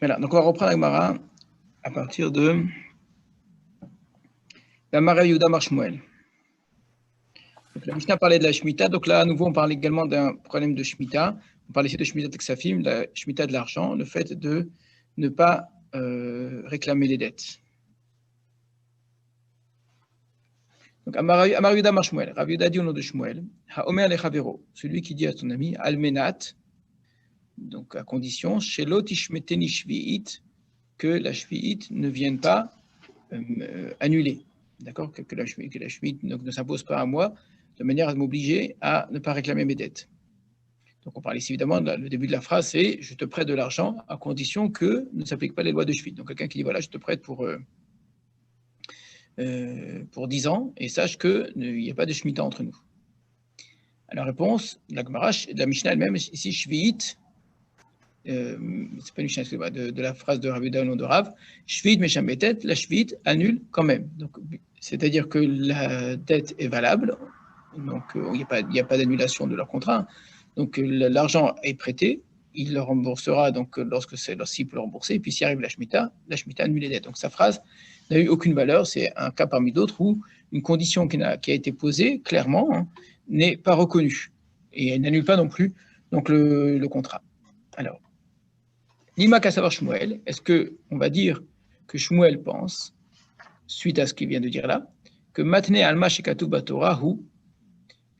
Voilà, donc on va reprendre la Gemara à partir de la Mara Yehuda Mar Shmuel. Donc la Mishnah parlait de la Shemitah, donc là à nouveau on parle également d'un problème de Shemitah. On parle ici de Shemitah Teksafim, la Shemitah de l'argent, le fait de ne pas réclamer les dettes. Donc Amar Yehuda Mar Shmuel, Rav Yehuda dit au nom de Shmuel, Haomer lechavero, celui qui dit à son ami, Almenat, donc à condition, Shelo tishmeteni shvi'it, que la shvi'it ne vienne pas annuler. D'accord, que la Shemitah ne s'impose pas à moi, de manière à m'obliger à ne pas réclamer mes dettes. Donc on parle ici évidemment, le début de la phrase, c'est « je te prête de l'argent à condition que ne s'appliquent pas les lois de Shvit ». Donc quelqu'un qui dit « voilà, je te prête pour 10 ans et sache qu'il n'y a pas de Shemitah entre nous ». Alors réponse, la Gemara, la Mishnah elle-même, ici, Shvi'it, c'est pas une Mishnah, de la phrase de Rav Yehuda au nom de Rav, Shvi'it meshametet, la Shvi'it annule quand même. Donc, c'est-à-dire que la dette est valable, donc il n'y a pas d'annulation de leur contrat. Donc l'argent est prêté, il le remboursera donc s'il peut le rembourser, et puis s'il arrive la Shemitah annule les dettes. Donc sa phrase n'a eu aucune valeur, c'est un cas parmi d'autres où une condition qui a été posée clairement n'est pas reconnue, et elle n'annule pas non plus donc le contrat. Alors, Lima Kassavar Shmuel, est-ce qu'on va dire que Shmuel pense, suite à ce qu'il vient de dire là, que Matne Alma Shekatu Batorah ou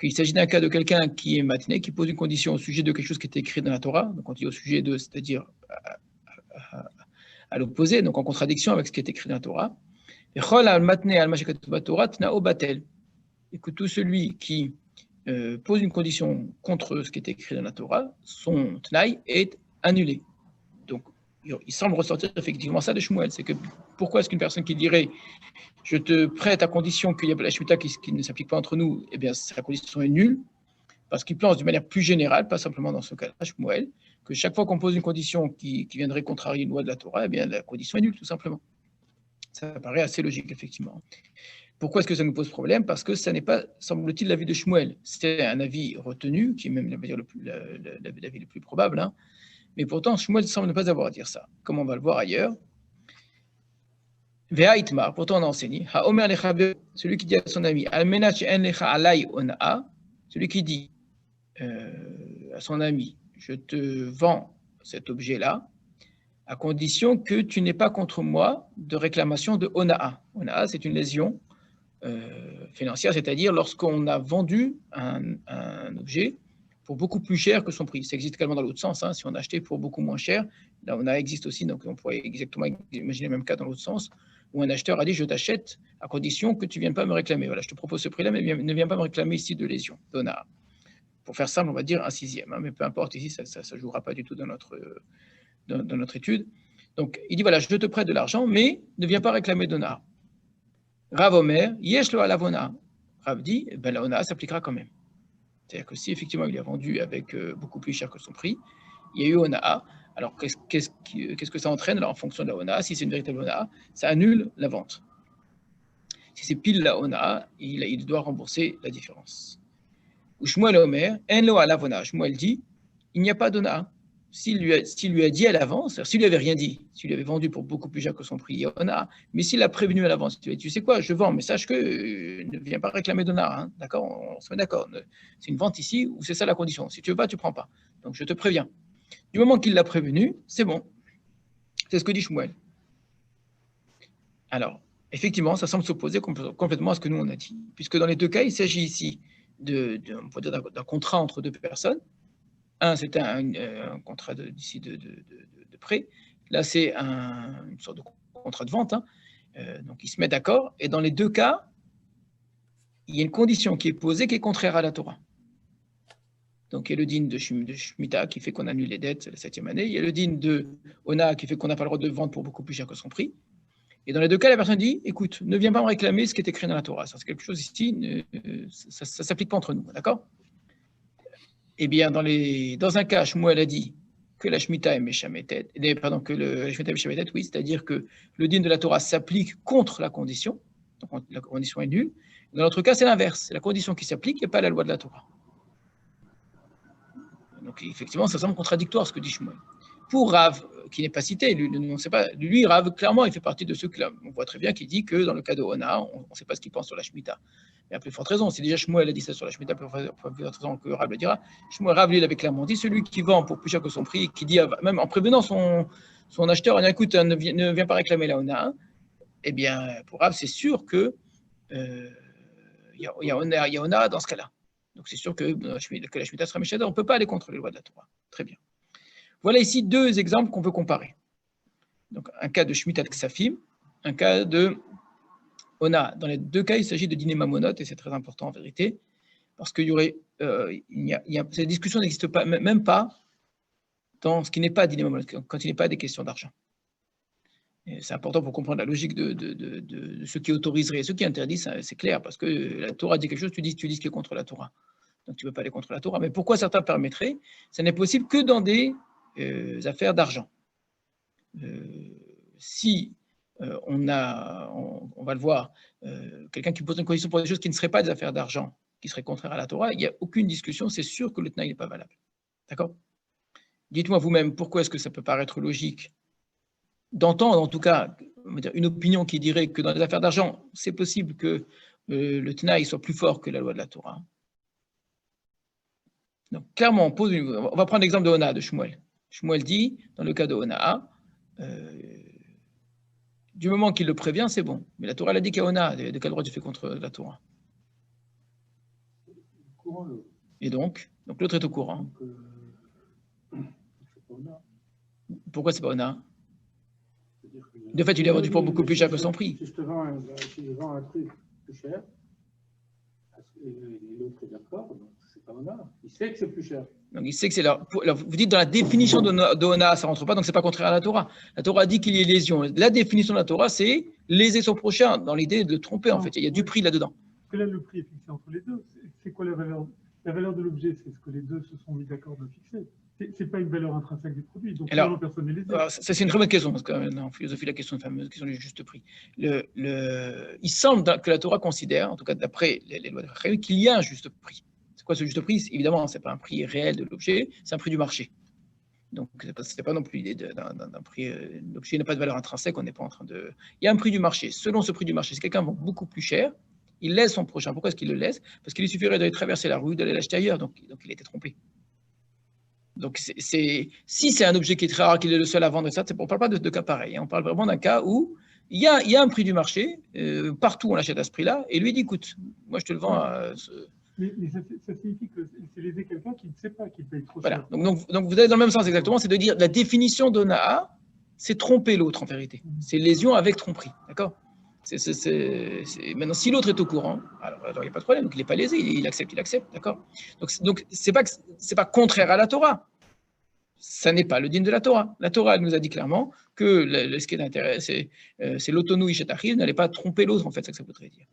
qu'il s'agit d'un cas de quelqu'un qui est matné, qui pose une condition au sujet de quelque chose qui est écrit dans la Torah, donc on dit au sujet de, c'est-à-dire à l'opposé, donc en contradiction avec ce qui est écrit dans la Torah. Et que tout celui qui pose une condition contre ce qui est écrit dans la Torah, son tnaï est annulé. Donc il semble ressortir effectivement ça de Shmuel, c'est que pourquoi est-ce qu'une personne qui dirait je te prête à condition qu'il y a la Shemitah qui ne s'applique pas entre nous, eh bien, sa condition est nulle, parce qu'il pense de manière plus générale, pas simplement dans ce cas-là, Shmuel, que chaque fois qu'on pose une condition qui viendrait contrarier une loi de la Torah, eh bien, la condition est nulle, tout simplement. Ça paraît assez logique, effectivement. Pourquoi est-ce que ça nous pose problème? Parce que ça n'est pas, semble-t-il, l'avis de Shmuel. C'est un avis retenu, qui est même l'avis le plus probable, hein. Mais pourtant, Shmuel semble ne pas avoir à dire ça, comme on va le voir ailleurs. Ve'aitmar, pourtant on enseigne, Haomer lechaber, celui qui dit à son ami, Almenat she'en lecha alai ona'a, celui qui dit à son ami, je te vends cet objet-là, à condition que tu n'aies pas contre moi de réclamation de ona'a. Ona'a, c'est une lésion financière, c'est-à-dire lorsqu'on a vendu un objet pour beaucoup plus cher que son prix. Ça existe également dans l'autre sens, hein, si on a acheté pour beaucoup moins cher, là ona'a existe aussi, donc on pourrait exactement imaginer le même cas dans l'autre sens, où un acheteur a dit je t'achète à condition que tu ne viennes pas me réclamer. Voilà, je te propose ce prix-là, mais ne viens pas me réclamer ici de lésion, d'ona'a. Pour faire simple, on va dire un sixième, hein, mais peu importe, ici, ça ne jouera pas du tout dans notre étude. Donc, il dit, voilà, je te prête de l'argent, mais ne viens pas réclamer d'ona. Rav Omer, yesh lo alavona. Rav dit, ben, la ona s'appliquera quand même. C'est-à-dire que si effectivement il a vendu avec beaucoup plus cher que son prix, il y a eu ona. Alors, qu'est-ce que ça entraîne alors, en fonction de la ona? Si c'est une véritable ona, ça annule la vente. Si c'est pile la ona, il doit rembourser la différence. Ou Shmuel Omer, en lo alavona. Shmuel dit, il n'y a pas d'ona. S'il lui a dit à l'avance, s'il lui avait rien dit, s'il lui avait vendu pour beaucoup plus cher que son prix, il y a ona. Mais s'il l'a prévenu à l'avance, tu sais quoi, je vends, mais sache que ne viens pas réclamer d'ona, hein, d'accord, on se met d'accord. C'est une vente ici où c'est ça la condition. Si tu veux pas, tu prends pas. Donc je te préviens. Du moment qu'il l'a prévenu, c'est bon. C'est ce que dit Shmuel. Alors, effectivement, ça semble s'opposer complètement à ce que nous on a dit, puisque dans les deux cas, il s'agit ici d'un contrat entre deux personnes. Un, c'était un contrat de prêt. Là, c'est une sorte de contrat de vente. Hein. Donc, ils se mettent d'accord. Et dans les deux cas, il y a une condition qui est posée qui est contraire à la Torah. Donc, il y a le din de Shemitah qui fait qu'on annule les dettes, c'est la 7e année. Il y a le din de Ona qui fait qu'on n'a pas le droit de vendre pour beaucoup plus cher que son prix. Et dans les deux cas, la personne dit, écoute, ne viens pas me réclamer ce qui est écrit dans la Torah. Ça, c'est quelque chose ici, ça ne s'applique pas entre nous, d'accord? Eh bien, dans un cas, Shmuel a dit que la Shemitah est Meshametet, que la Shemitah est Meshametet, oui, c'est-à-dire que le din de la Torah s'applique contre la condition, donc la condition est nulle. Dans l'autre cas, c'est l'inverse, c'est la condition qui s'applique et pas la loi de la Torah. Donc, effectivement, ça semble contradictoire ce que dit Shmuel. Pour Rav, qui n'est pas cité. Lui, Rav, clairement, il fait partie de ceux que on voit très bien qu'il dit que dans le cas de Ona, on ne sait pas ce qu'il pense sur la Shemitah. Mais à plus forte raison, si déjà Shmuel a dit ça sur la Shemitah, plus forte raison que Rav le dira. Rav, lui, il avait clairement dit, celui qui vend pour plus cher que son prix, qui dit, même en prévenant son acheteur, écoute, ne viens pas réclamer la Ona, eh bien, pour Rav, c'est sûr que il y a Ona dans ce cas-là. Donc c'est sûr que la Shemitah sera Meshada, on ne peut pas aller contre les lois de la Torah. Très bien. Voilà ici deux exemples qu'on peut comparer. Donc un cas de Shemitah Ksafim, un cas de Ona. Dans les deux cas, il s'agit de dîner mamonot, et c'est très important en vérité, parce qu'il y aurait, cette discussion n'existe pas, même pas dans ce qui n'est pas dîner mamonot, quand il n'est pas des questions d'argent. C'est important pour comprendre la logique de ceux qui autoriseraient et ceux qui interdisent, c'est clair, parce que la Torah dit quelque chose, tu dis ce qui est contre la Torah. Donc tu ne peux pas aller contre la Torah. Mais pourquoi certains permettraient? Ça n'est possible que dans des affaires d'argent. Si on va le voir, quelqu'un qui pose une condition pour des choses qui ne seraient pas des affaires d'argent, qui seraient contraires à la Torah, il n'y a aucune discussion, c'est sûr que le Tnaï n'est pas valable. D'accord? Dites-moi vous-même, pourquoi est-ce que ça peut paraître logique d'entendre, en tout cas, une opinion qui dirait que dans les affaires d'argent, c'est possible que le Tnaï soit plus fort que la loi de la Torah. Donc, clairement, on va prendre l'exemple de Ona, de Shmuel. Shmuel dit, dans le cas de Ona, du moment qu'il le prévient, c'est bon. Mais la Torah, elle a dit qu'il y a Ona. De quel droit tu fais contre la Torah? Et donc l'autre est au courant. Pourquoi c'est pas Ona? De fait, tu l'as vendu pour beaucoup plus cher que son prix. Si je vends un truc plus cher, et l'autre est d'accord, donc c'est pas Ona. Il sait que c'est plus cher. Donc il sait que c'est là. Vous dites dans la définition de Ona, ça ne rentre pas, donc c'est pas contraire à la Torah. La Torah dit qu'il y ait lésion. La définition de la Torah, c'est léser son prochain, dans l'idée de le tromper, en fait. Il y a du prix là-dedans. Parce que là, le prix est fixé entre les deux. C'est quoi la valeur? La valeur de l'objet, c'est ce que les deux se sont mis d'accord de fixer. C'est pas une valeur intrinsèque du produit. Donc, alors, personne n'est lésé. Ça, c'est une très bonne question, parce qu'en philosophie, la question, fameuse question du juste prix. Il semble que la Torah considère, en tout cas d'après les lois de Chachamim, qu'il y a un juste prix. C'est quoi ce juste prix? Évidemment, ce n'est pas un prix réel de l'objet, c'est un prix du marché. Donc, ce n'est pas non plus l'idée d'un prix. L'objet n'a pas de valeur intrinsèque, on n'est pas en train de. Il y a un prix du marché. Selon ce prix du marché, si quelqu'un vend beaucoup plus cher, il laisse son prochain. Pourquoi est-ce qu'il le laisse? Parce qu'il lui suffirait d'aller traverser la rue, d'aller l'acheter ailleurs. Donc il était trompé. Donc, si c'est un objet qui est très rare, qu'il est le seul à vendre, et ça, on ne parle pas de cas pareil. Hein. On parle vraiment d'un cas où il y a un prix du marché, partout on l'achète à ce prix-là, et lui dit, écoute, moi je te le vends à Mais ça signifie que c'est léser quelqu'un qui ne sait pas qu'il paye trop voilà. cher. Donc vous allez dans le même sens exactement, c'est de dire la définition d'Onaa, c'est tromper l'autre en vérité. C'est lésion avec tromperie, d'accord? Maintenant, si l'autre est au courant, alors il n'y a pas de problème, donc il n'est pas lésé, il accepte, d'accord? Donc c'est pas contraire à la Torah. Ça n'est pas le dîn de la Torah. La Torah, elle nous a dit clairement que ce qui est d'intérêt, c'est l'autonou ishetachir, n'allait pas tromper l'autre, en fait, c'est ce que ça voudrait dire.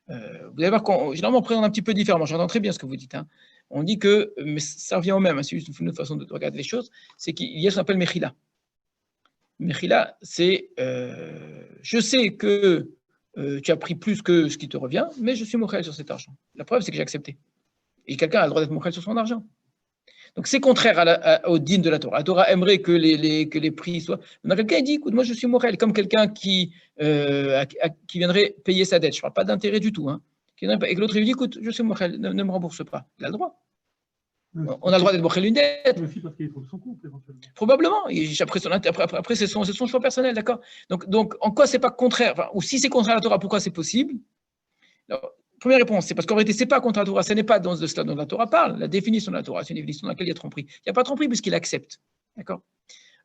Vous allez voir généralement, on présente un petit peu différemment. J'entends très bien ce que vous dites. Hein. On dit que, mais ça revient au même, hein, c'est juste une autre façon de regarder les choses, c'est qu'il y a ce qu'on appelle Mechila. Mechila, c'est je sais que tu as pris plus que ce qui te revient, mais je suis mochel sur cet argent. La preuve, c'est que j'ai accepté. Et quelqu'un a le droit d'être mochel sur son argent. Donc c'est contraire au dîn de la Torah. La Torah aimerait que les prix soient. Donc quelqu'un dit, écoute, moi je suis mochel, comme quelqu'un qui viendrait payer sa dette. Je ne parle pas d'intérêt du tout. Hein. Et que l'autre lui dit, écoute, je suis mochel, ne me rembourse pas. Il a le droit. On a le droit d'être mochel une dette. Aussi parce qu'il trouve son compte, éventuellement. Probablement. Après c'est son choix personnel, d'accord. Donc en quoi c'est pas contraire, ou si c'est contraire à la Torah, pourquoi c'est possible? Alors, première réponse, c'est parce qu'en réalité, ce n'est pas contre la Torah, ce n'est pas dans cela dont la Torah parle. La définition de la Torah, c'est une définition dans laquelle il y a tromperie. Il n'y a pas de tromperie puisqu'il accepte. D'accord?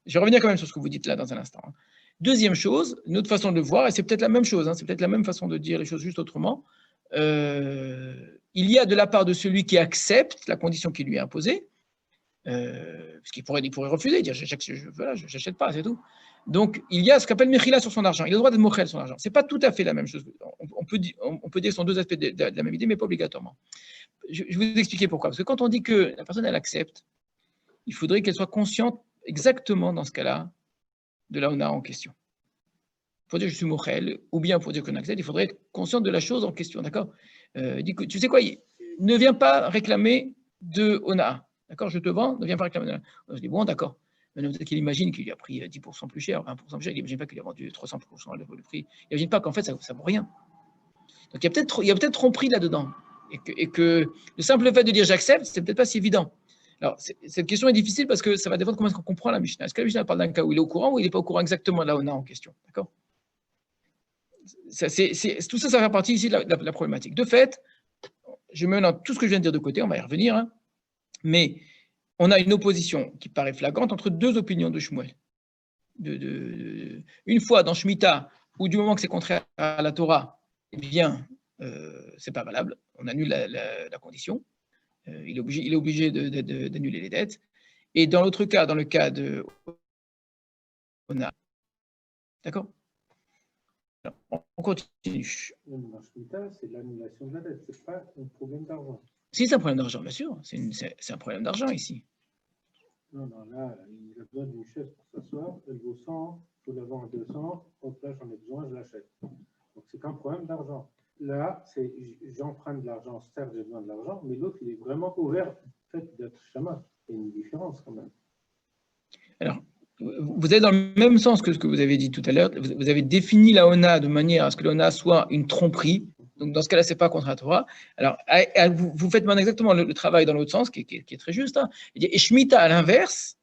Je vais revenir quand même sur ce que vous dites là dans un instant. Hein. Deuxième chose, une autre façon de le voir, et c'est peut-être la même chose, hein, c'est peut-être la même façon de dire les choses juste autrement. Il y a de la part de celui qui accepte la condition qui lui est imposée, parce qu'il pourrait refuser, dire je n'achète pas, c'est tout. Donc, il y a ce qu'on appelle Mechila sur son argent. Il a le droit d'être mochel sur son argent. Ce n'est pas tout à fait la même chose. On peut dire que ce sont deux aspects de la même idée, mais pas obligatoirement. Je vais vous expliquer pourquoi. Parce que quand on dit que la personne, elle accepte, il faudrait qu'elle soit consciente exactement dans ce cas-là de là où on a en question. Pour dire que je suis mochel, ou bien pour dire qu'on accepte, il faudrait être conscient de la chose en question, d'accord? Tu sais quoi, ne viens pas réclamer de Ona. D'accord, je te vends, ne viens pas réclamer de Ona. Je dis, bon, d'accord. Maintenant, peut-être qu'il imagine qu'il a pris 10% plus cher, 20% plus cher, il n'imagine pas qu'il a vendu 300% le prix. Il n'imagine pas qu'en fait, ça ne vaut rien. Donc, il y a peut-être tromperie là-dedans. Et que le simple fait de dire j'accepte, c'est peut-être pas si évident. Alors, cette question est difficile parce que ça va dépendre comment est-ce qu'on comprend la Mishnah. Est-ce que la Mishnah parle d'un cas où il est au courant ou il n'est pas au courant exactement de la Ona en question? D'accord? Tout ça, ça fait partie ici de la problématique. De fait, je mets maintenant tout ce que je viens de dire de côté, on va y revenir, hein, mais on a une opposition qui paraît flagrante entre deux opinions de Shmuel. Une fois dans Shemitah, où du moment que c'est contraire à la Torah, eh bien, c'est pas valable, on annule la condition, il est obligé d'annuler les dettes. Et dans l'autre cas, dans le cas de Ona, d'accord? On continue. Dans Shemitah, c'est l'annulation de la dette, c'est pas un problème d'argent. Si, c'est un problème d'argent, bien sûr, c'est un problème d'argent ici. Non, là, il a besoin d'une chaise pour s'asseoir, elle vaut 100, il faut la vendre à 200, donc là, j'en ai besoin, je l'achète. Donc, c'est qu'un problème d'argent. Là, j'emprunte de l'argent, certes, j'ai besoin de l'argent, mais l'autre, il est vraiment ouvert au fait d'être chaman. Il y a une différence quand même. Alors, vous êtes dans le même sens que ce que vous avez dit tout à l'heure. Vous avez défini la Ona de manière à ce que la Ona soit une tromperie. Donc, dans ce cas-là, ce n'est pas contre la Torah. Alors, vous faites maintenant exactement le travail dans l'autre sens, qui est très juste. Hein. Et Shemitah, à l'inverse,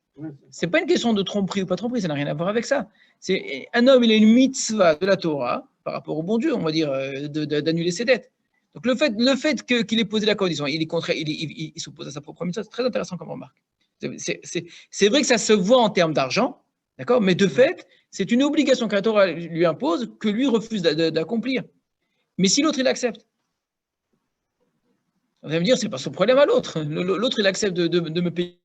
ce n'est pas une question de tromperie ou pas tromperie, ça n'a rien à voir avec ça. C'est un homme, il a une mitzvah de la Torah, par rapport au bon Dieu, on va dire, d'annuler ses dettes. Donc, le fait qu'il ait posé la condition, il s'oppose à sa propre mitzvah, c'est très intéressant comme remarque. C'est vrai que ça se voit en termes d'argent, d'accord, mais de fait, c'est une obligation que la Torah lui impose que lui refuse d'accomplir. Mais si l'autre, il accepte, vous allez me dire, c'est pas son problème à l'autre. L'autre, il accepte de me payer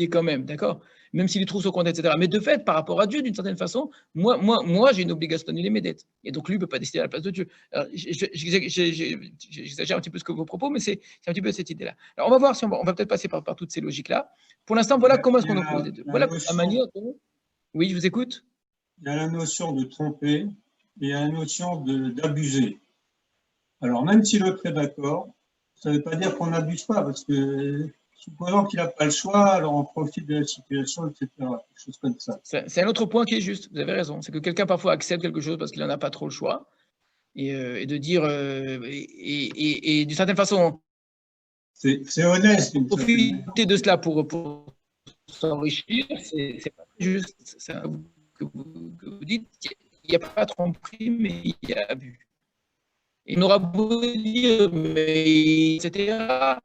quand même, d'accord? Même s'il trouve son compte, etc. Mais de fait, par rapport à Dieu, d'une certaine façon, moi j'ai une obligation d'annuler mes dettes. Et donc, lui ne peut pas décider à la place de Dieu. J'exagère un petit peu ce que vos propos, mais c'est un petit peu cette idée-là. Alors, on va voir si on va peut-être passer par toutes ces logiques-là. Pour l'instant, voilà comment est-ce qu'on oppose les deux. Voilà la manière dont... Oui, je vous écoute. Il y a la notion de tromper et il y a la notion d'abuser. Alors, même si l'autre est d'accord, ça ne veut pas dire qu'on n'abuse pas, parce que supposons qu'il n'a pas le choix, alors on profite de la situation, etc. Quelque chose comme ça. C'est un autre point qui est juste, vous avez raison. C'est que quelqu'un parfois accepte quelque chose parce qu'il n'en a pas trop le choix. Et de dire, et d'une certaine façon, c'est honnête. Profiter de cela pour s'enrichir, c'est pas juste. Ça, que vous dites, il n'y a pas tromperie, mais il y a abus. Et on aura beau dire, mais etc.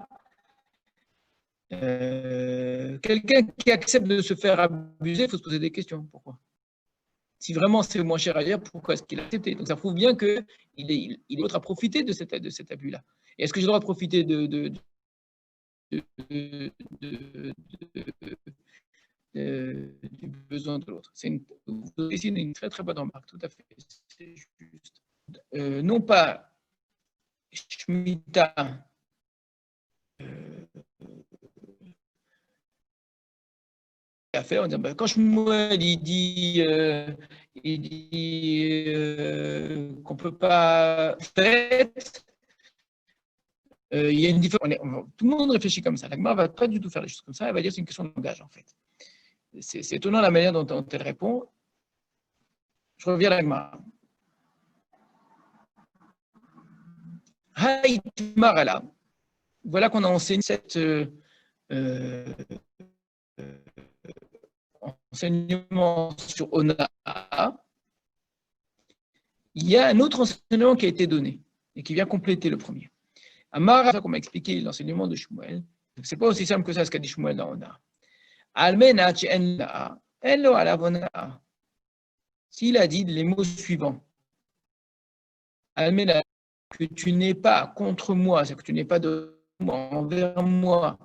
Quelqu'un qui accepte de se faire abuser, il faut se poser des questions. Pourquoi? Si vraiment c'est moins cher ailleurs, pourquoi est-ce qu'il a accepté? Donc ça prouve bien qu'il est autre à profiter de cet abus-là. Et est-ce que j'ai le droit de profiter du besoin de l'autre? C'est une très très bonne remarque, tout à fait. C'est juste. Non pas Shemitah. À faire, on dit, quand Shmuel il dit qu'on ne peut pas faire, il y a une différence. Tout le monde réfléchit comme ça. La Gemara ne va pas du tout faire les choses comme ça. Elle va dire que c'est une question de langage, en fait. C'est étonnant la manière dont elle répond. Je reviens à la Gemara. Haïtmarala. Voilà qu'on a enseigné cette enseignement sur Ona. Il y a un autre enseignement qui a été donné et qui vient compléter le premier. Amara, comme m'a expliqué l'enseignement de Shmuel, c'est pas aussi simple que ça ce qu'a dit Shmuel dans Ona. Almena che'en elo alavona. S'il a dit les mots suivants. Almena, que tu n'es pas contre moi, c'est que tu n'es pas de moi, envers moi.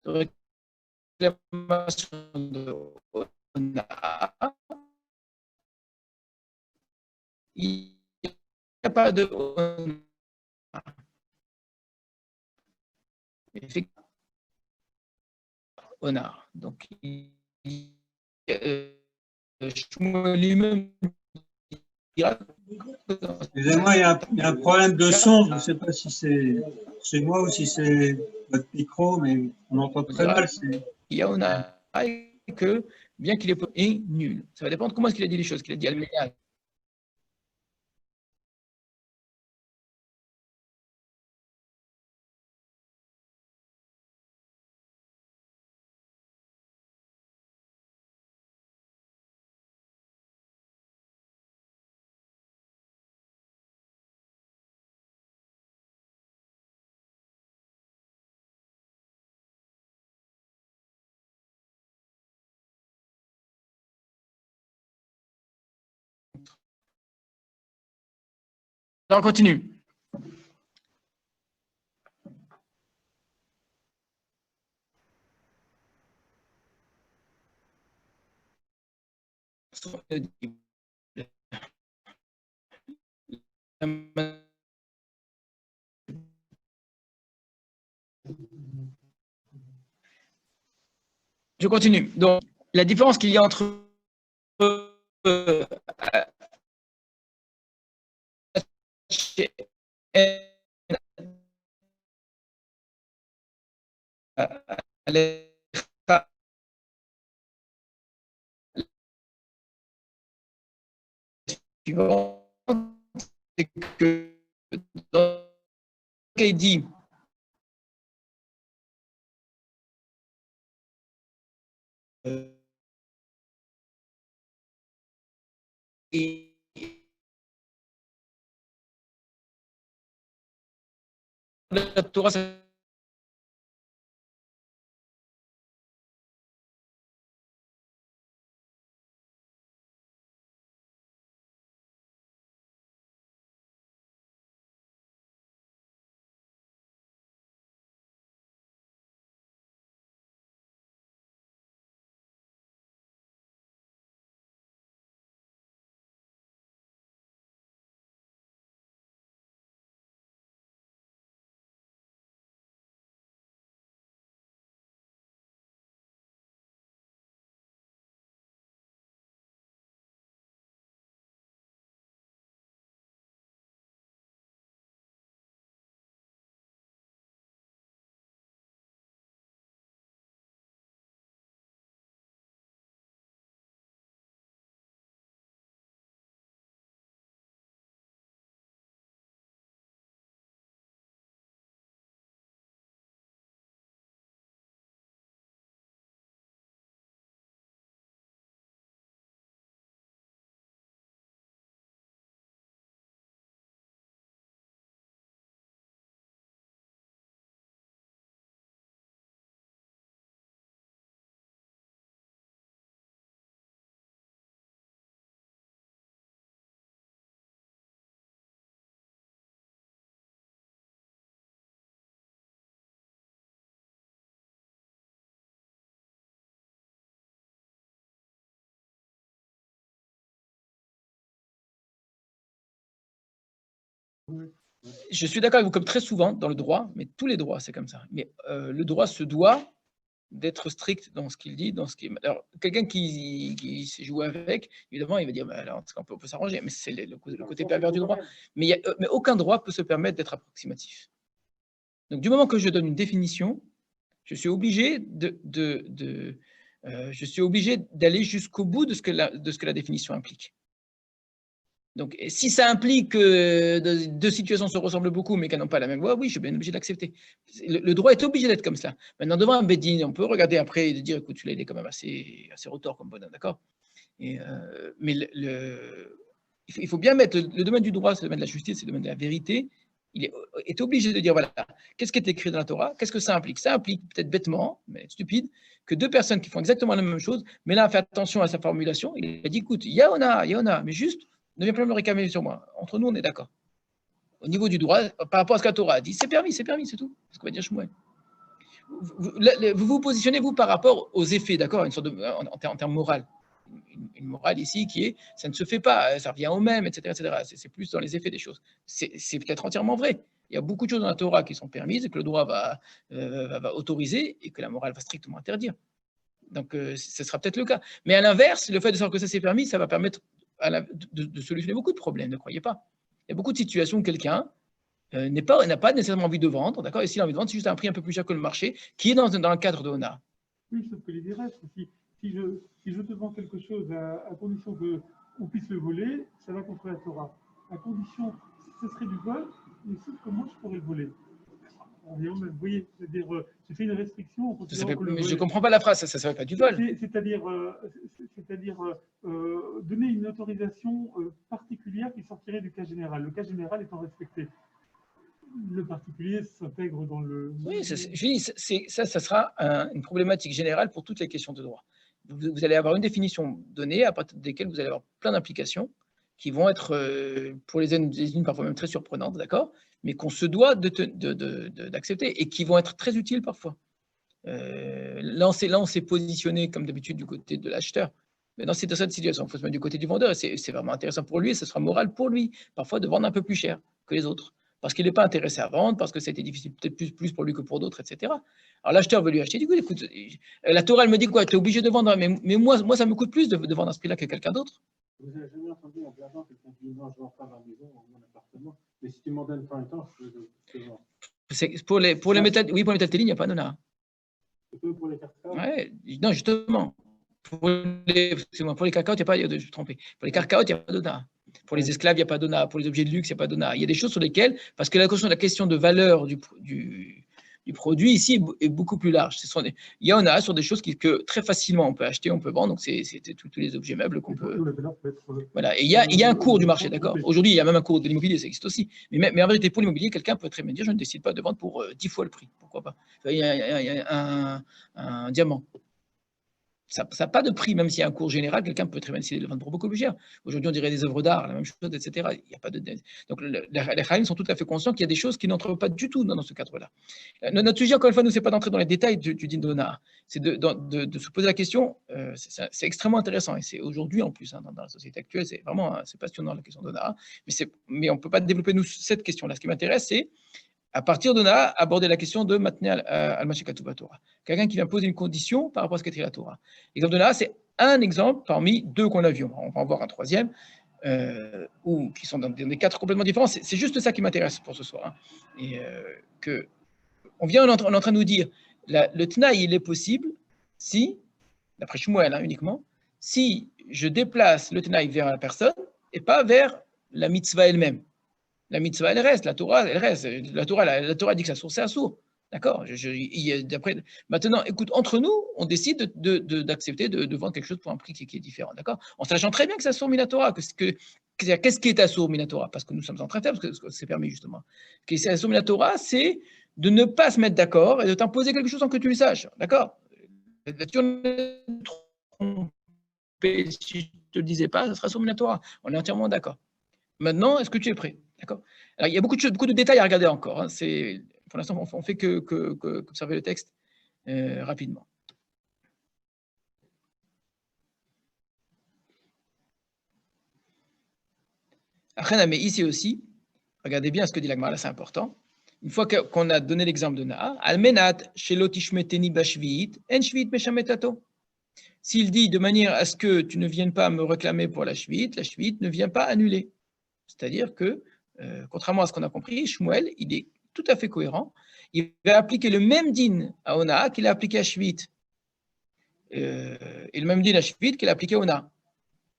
De réclamation de Ona. Il n'y a pas de Onar. Donc, Shmuel lui-même dira. Excusez-moi, il y a un problème de son. Je ne sais pas si c'est moi ou si c'est votre micro, mais on entend très mal. il y a Ona et que, bien qu'il est nul. Ça va dépendre de comment est-ce qu'il a dit les choses, qu'il a dit Al-Ménage. Alors, on continue. Je continue. Donc, la différence qu'il y a entre c'est que dans ce qu'il dit, et la Torah, je suis d'accord avec vous, comme très souvent dans le droit, mais tous les droits, c'est comme ça. Mais le droit se doit d'être strict dans ce qu'il dit, dans ce qui. Alors, quelqu'un qui s'est joué avec, évidemment, il va dire, bah, alors, on peut s'arranger, mais c'est le côté pervers du droit. Mais aucun droit peut se permettre d'être approximatif. Donc, du moment que je donne une définition, je suis obligé d'aller jusqu'au bout de ce que la définition implique. Donc, si ça implique que deux situations se ressemblent beaucoup, mais qu'elles n'ont pas la même voix, oui, je suis bien obligé d'accepter. Le droit est obligé d'être comme ça. Maintenant, devant un bédine, on peut regarder après et dire, écoute, celui-là, il est quand même assez retors comme bonhomme, d'accord. Mais il faut bien mettre le domaine du droit, c'est le domaine de la justice, c'est le domaine de la vérité. Il est obligé de dire, voilà, qu'est-ce qui est écrit dans la Torah, qu'est-ce que ça implique? Ça implique, peut-être bêtement, mais stupide, que deux personnes qui font exactement la même chose, mais là, fait attention à sa formulation, il a dit, écoute, Yahona, mais juste, ne viens pas me réclamer sur moi. Entre nous, on est d'accord. Au niveau du droit, par rapport à ce que la Torah a dit, c'est permis, c'est tout. Ce qu'on va dire Shmuel. Vous vous positionnez, vous, par rapport aux effets, d'accord, une sorte en termes moral. Une morale ici qui est, ça ne se fait pas, ça revient au même, etc. C'est plus dans les effets des choses. C'est peut-être entièrement vrai. Il y a beaucoup de choses dans la Torah qui sont permises et que le droit va autoriser et que la morale va strictement interdire. Donc, ce sera peut-être le cas. Mais à l'inverse, le fait de savoir que ça c'est permis, ça va permettre de solutionner beaucoup de problèmes, ne croyez pas. Il y a beaucoup de situations où quelqu'un n'a pas nécessairement envie de vendre, d'accord. Et s'il a envie de vendre, c'est juste à un prix un peu plus cher que le marché, qui est dans le cadre de Ona. Oui, sauf que l'idée reste. Si je te vends quelque chose à condition qu'on puisse le voler, ça va contre la Torah. À condition, ce serait du vol, mais sauf que moi, je pourrais le voler. Vous voyez, c'est-à-dire, j'ai fait une restriction en considérant que le Mais vol... je ne comprends pas la phrase, ça ne s'appelle pas du vol. C'est-à-dire donner une autorisation particulière qui sortirait du cas général. Le cas général étant respecté. Le particulier s'intègre dans le... Oui, je dis, ça sera une problématique générale pour toutes les questions de droit. Vous allez avoir une définition donnée à partir desquelles vous allez avoir plein d'implications qui vont être, pour les unes parfois même très surprenantes, d'accord, mais qu'on se doit d'accepter et qui vont être très utiles parfois. Là, on s'est positionné, comme d'habitude, du côté de l'acheteur. Mais dans cette situation, il faut se mettre du côté du vendeur et c'est vraiment intéressant pour lui et ce sera moral pour lui, parfois, de vendre un peu plus cher que les autres. Parce qu'il n'est pas intéressé à vendre, parce que ça a été difficile, peut-être plus pour lui que pour d'autres, etc. Alors l'acheteur veut lui acheter, du coup, écoute, la Torah, elle me dit quoi? Tu es obligé de vendre, mais moi, ça me coûte plus de vendre à ce prix-là que quelqu'un d'autre. Vous n'avez jamais entendu en blaguant quelqu'un qui dit non, je ne vends pas ma maison ou mon appartement, mais si tu m'en donnes pas un temps, je te vends. Pour les métal, oui, pour les métal, il n'y a pas de nana. Pour les cartes. Ouais, non, justement. Pour les cacaotes, il n'y a pas, je me suis trompé. Pour les cacaotes, il n'y a pas de nana. Pour les esclaves, il n'y a pas de nana. Pour les objets de luxe, il n'y a pas de nana. Il y a des choses sur lesquelles, parce que la question de valeur du produit ici est beaucoup plus large. Il y en a sur des choses que très facilement on peut acheter, on peut vendre. Donc, c'est tous les objets meubles qu'on peut. Voilà. Et il y a un cours du marché, d'accord. Aujourd'hui, il y a même un cours de l'immobilier, ça existe aussi. Mais en vérité, pour l'immobilier, quelqu'un peut très bien dire je ne décide pas de vendre pour 10 fois le prix. Pourquoi pas? Il y a un diamant. Ça n'a pas de prix, même s'il y a un cours général, quelqu'un peut très bien décider de le vendre pour beaucoup plus cher. Aujourd'hui, on dirait des œuvres d'art, la même chose, etc. Il n'y a pas de... Donc, les Khaïm sont tout à fait conscients qu'il y a des choses qui n'entrent pas du tout dans ce cadre-là. Notre sujet, encore une fois, nous, ce n'est pas d'entrer dans les détails du din d'Ona, c'est de se poser la question. C'est extrêmement intéressant, et c'est aujourd'hui, en plus, dans la société actuelle, c'est vraiment c'est passionnant, la question d'Ona. Mais on ne peut pas développer, nous, cette question-là. Ce qui m'intéresse, c'est à partir de là, aborder la question de maintenir al-Mashikatu Torah. Quelqu'un qui vient poser une condition par rapport à ce qu'est la Torah. L'exemple de là, c'est un exemple parmi deux qu'on a vus. On va en voir un troisième, qui sont dans des cadres complètement différents. C'est juste ça qui m'intéresse pour ce soir. Hein. Et on est en train de nous dire, le Tnaï, il est possible si, d'après Shmuel uniquement, si je déplace le Tnaï vers la personne et pas vers la mitzvah elle-même. La mitzvah, elle reste, la Torah, elle reste. La Torah dit que sa source, c'est Assour. D'accord. Maintenant, écoute, entre nous, on décide d'accepter de vendre quelque chose pour un prix qui est différent. D'accord. En sachant très bien que c'est Assour Minatora. Qu'est-ce qui est Assour Minatora? Parce que nous sommes en train de faire, parce que c'est permis justement. Qu'est-ce qui est Assour Minatora? C'est de ne pas se mettre d'accord et de t'imposer quelque chose sans que tu le saches. D'accord. Si on est trompé, si je ne te le disais pas, ça sera Assour Minatora. On est entièrement d'accord. Maintenant, est-ce que tu es prêt? D'accord. Alors, il y a beaucoup de détails à regarder encore. Hein. Pour l'instant, on ne fait que observer le texte rapidement. Après, mais ici aussi, regardez bien ce que dit la Gemara, c'est important. Une fois qu'on a donné l'exemple de Na'a, Almenat, Shelotishmeteni Bashvit, En Shvit Meshametato. S'il dit de manière à ce que tu ne viennes pas me réclamer pour la Shvit ne vient pas annuler. C'est-à-dire que, contrairement à ce qu'on a compris, Shmuel, il est tout à fait cohérent. Il va appliquer le même din à Ona qu'il a appliqué à Shvit. Et le même din à Shvit qu'il a appliqué à Ona.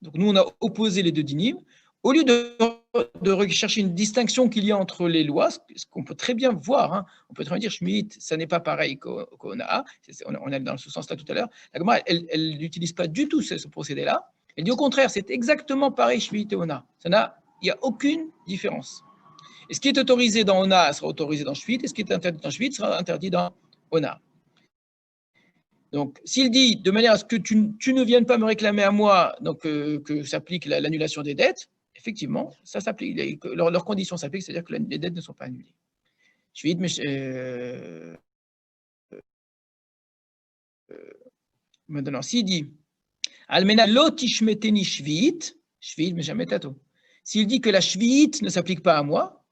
Donc nous, on a opposé les deux dinim. Au lieu de rechercher une distinction qu'il y a entre les lois, ce qu'on peut très bien voir, hein, on peut très bien dire Shvit, ça n'est pas pareil qu'Ona. On est dans ce sens-là tout à l'heure. La Gemara, elle n'utilise pas du tout ce procédé-là. Elle dit au contraire, c'est exactement pareil Shvit et Ona. Il n'y a aucune différence. Et ce qui est autorisé dans Ona sera autorisé dans Shvit, et ce qui est interdit dans Shvit sera interdit dans Ona. Donc, s'il dit de manière à ce que tu ne viennes pas me réclamer à moi, donc que s'applique l'annulation des dettes, effectivement, ça s'applique. Leurs conditions s'appliquent, c'est-à-dire que les dettes ne sont pas annulées. Shvit, mais maintenant, s'il dit Almena lo tishmeteni Shvit, Shvit, mais jamais tato. S'il dit que la Shvit ne s'applique pas à moi,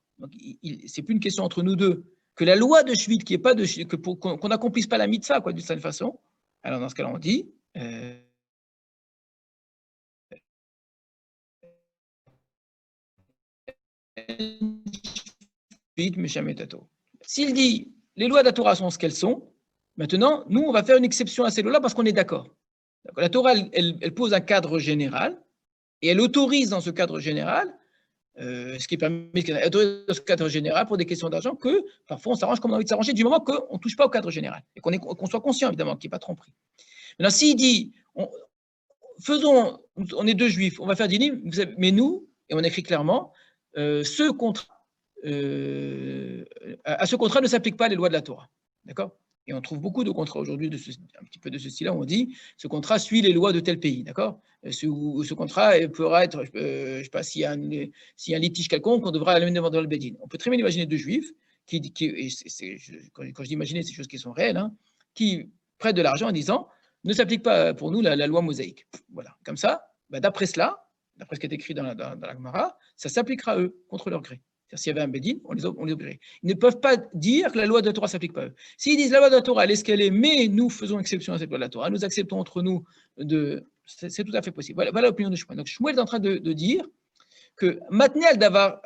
c'est plus une question entre nous deux, que la loi de Shvit, qui est pas qu'on n'accomplisse pas la mitzvah, d'une certaine façon, alors dans ce cas-là, on dit Shvit, mais jamais tato. S'il dit les lois de la Torah sont ce qu'elles sont, Maintenant, nous, on va faire une exception à ces lois-là parce qu'on est d'accord. La Torah, elle pose un cadre général et elle autorise dans ce cadre général, ce qui permet dans ce cadre général pour des questions d'argent que parfois on s'arrange comme on a envie de s'arranger du moment qu'on ne touche pas au cadre général et qu'on soit conscient évidemment qu'il n'y ait pas de tromperie. Maintenant, s'il dit, on est deux juifs, on va faire dinim, mais nous, et on écrit clairement, à ce contrat ne s'appliquent pas les lois de la Torah. D'accord ? Et on trouve beaucoup de contrats aujourd'hui, un petit peu de ce style-là, où on dit ce contrat suit les lois de tel pays. D'accord ? Ce contrat pourra être, je ne sais pas, s'il y a un litige quelconque, on devra aller devant le Bédin. On peut très bien imaginer deux juifs, quand je dis imaginer, c'est des choses qui sont réelles, hein, qui prêtent de l'argent en disant ne s'applique pas pour nous la loi mosaïque. Voilà. Comme ça, d'après cela, d'après ce qui est écrit dans la Gemara, ça s'appliquera à eux, contre leur gré. C'est-à-dire, s'il y avait un Bédin, on les obligerait. Ils ne peuvent pas dire que la loi de la Torah ne s'applique pas à eux. S'ils disent la loi de la Torah, elle est ce qu'elle est, mais nous faisons exception à cette loi de la Torah, nous acceptons entre nous, c'est tout à fait possible. Voilà l'opinion de Shmuel. Donc Shmuel est en train de dire que Matniel d'avoir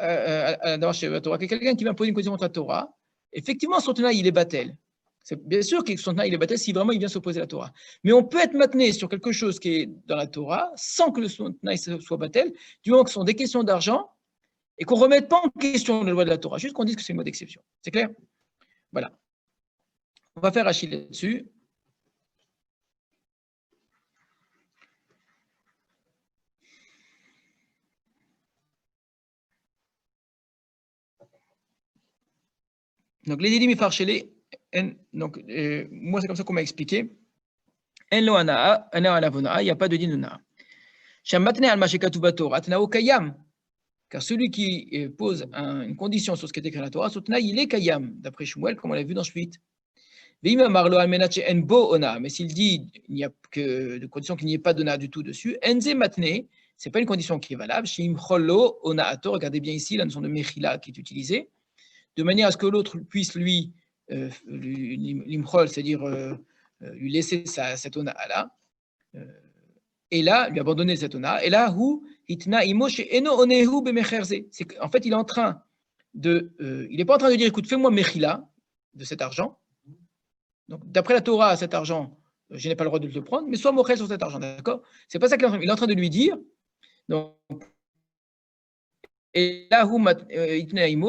chez la Torah, que quelqu'un qui vient poser une question contre la Torah, effectivement, son tenaille, il est battel. C'est bien sûr que son tenaille, il est battel si vraiment il vient s'opposer à la Torah. Mais on peut être matné sur quelque chose qui est dans la Torah sans que son tenaille soit battel, du moment que ce sont des questions d'argent, et qu'on ne remette pas en question la loi de la Torah, juste qu'on dise que c'est une loi d'exception. C'est clair ? Voilà. On va faire Achille là-dessus. Donc, les didim farchelé, donc, moi, c'est comme ça qu'on m'a expliqué. En lo anaa, il n'y a pas de din anaa. Shamatne al mashekatu batorah, tnao kayam. Car celui qui pose une condition sur ce qui est écrit dans la Torah, il est kayam, d'après Shmuel, comme on l'a vu dans Shvit. Mais s'il dit il n'y a que de condition qu'il n'y ait pas d'ona du tout dessus, enze matne, c'est pas une condition qui est valable. Shim cholo onaato, regardez bien ici la notion de mechila qui est utilisée, de manière à ce que l'autre puisse lui l'imchol, c'est-à-dire lui laisser cette ona là, et là lui abandonner cette ona. Et là où itna imoshe eno onehu bemecherze, c'est qu'en fait il est en train de, il n'est pas en train de dire écoute fais-moi mechila de cet argent. Donc, d'après la Torah, cet argent, je n'ai pas le droit de le prendre, mais sois mochel sur cet argent, d'accord ? C'est pas ça qu'il est en train. Il est en train de lui dire. Donc, et là, c'est comme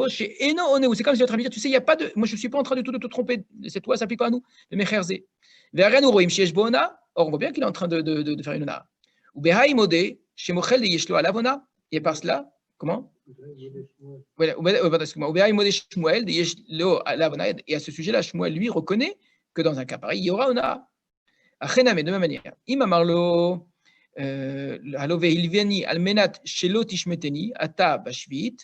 si il est en train de lui dire, tu sais, il n'y a pas de. Moi, je ne suis pas en train de tout de te tromper. Cette loi s'applique pas à nous. Le mecherze. Or, on voit bien qu'il est en train de faire une ona. Ou et par cela, comment ? Voilà. Et à ce sujet-là, Shmuel, lui, reconnaît que dans un cas pareil, il y aura ona. Mais de la même manière, Imamarlo, almenat shelo tishmeteni, ata bashvit,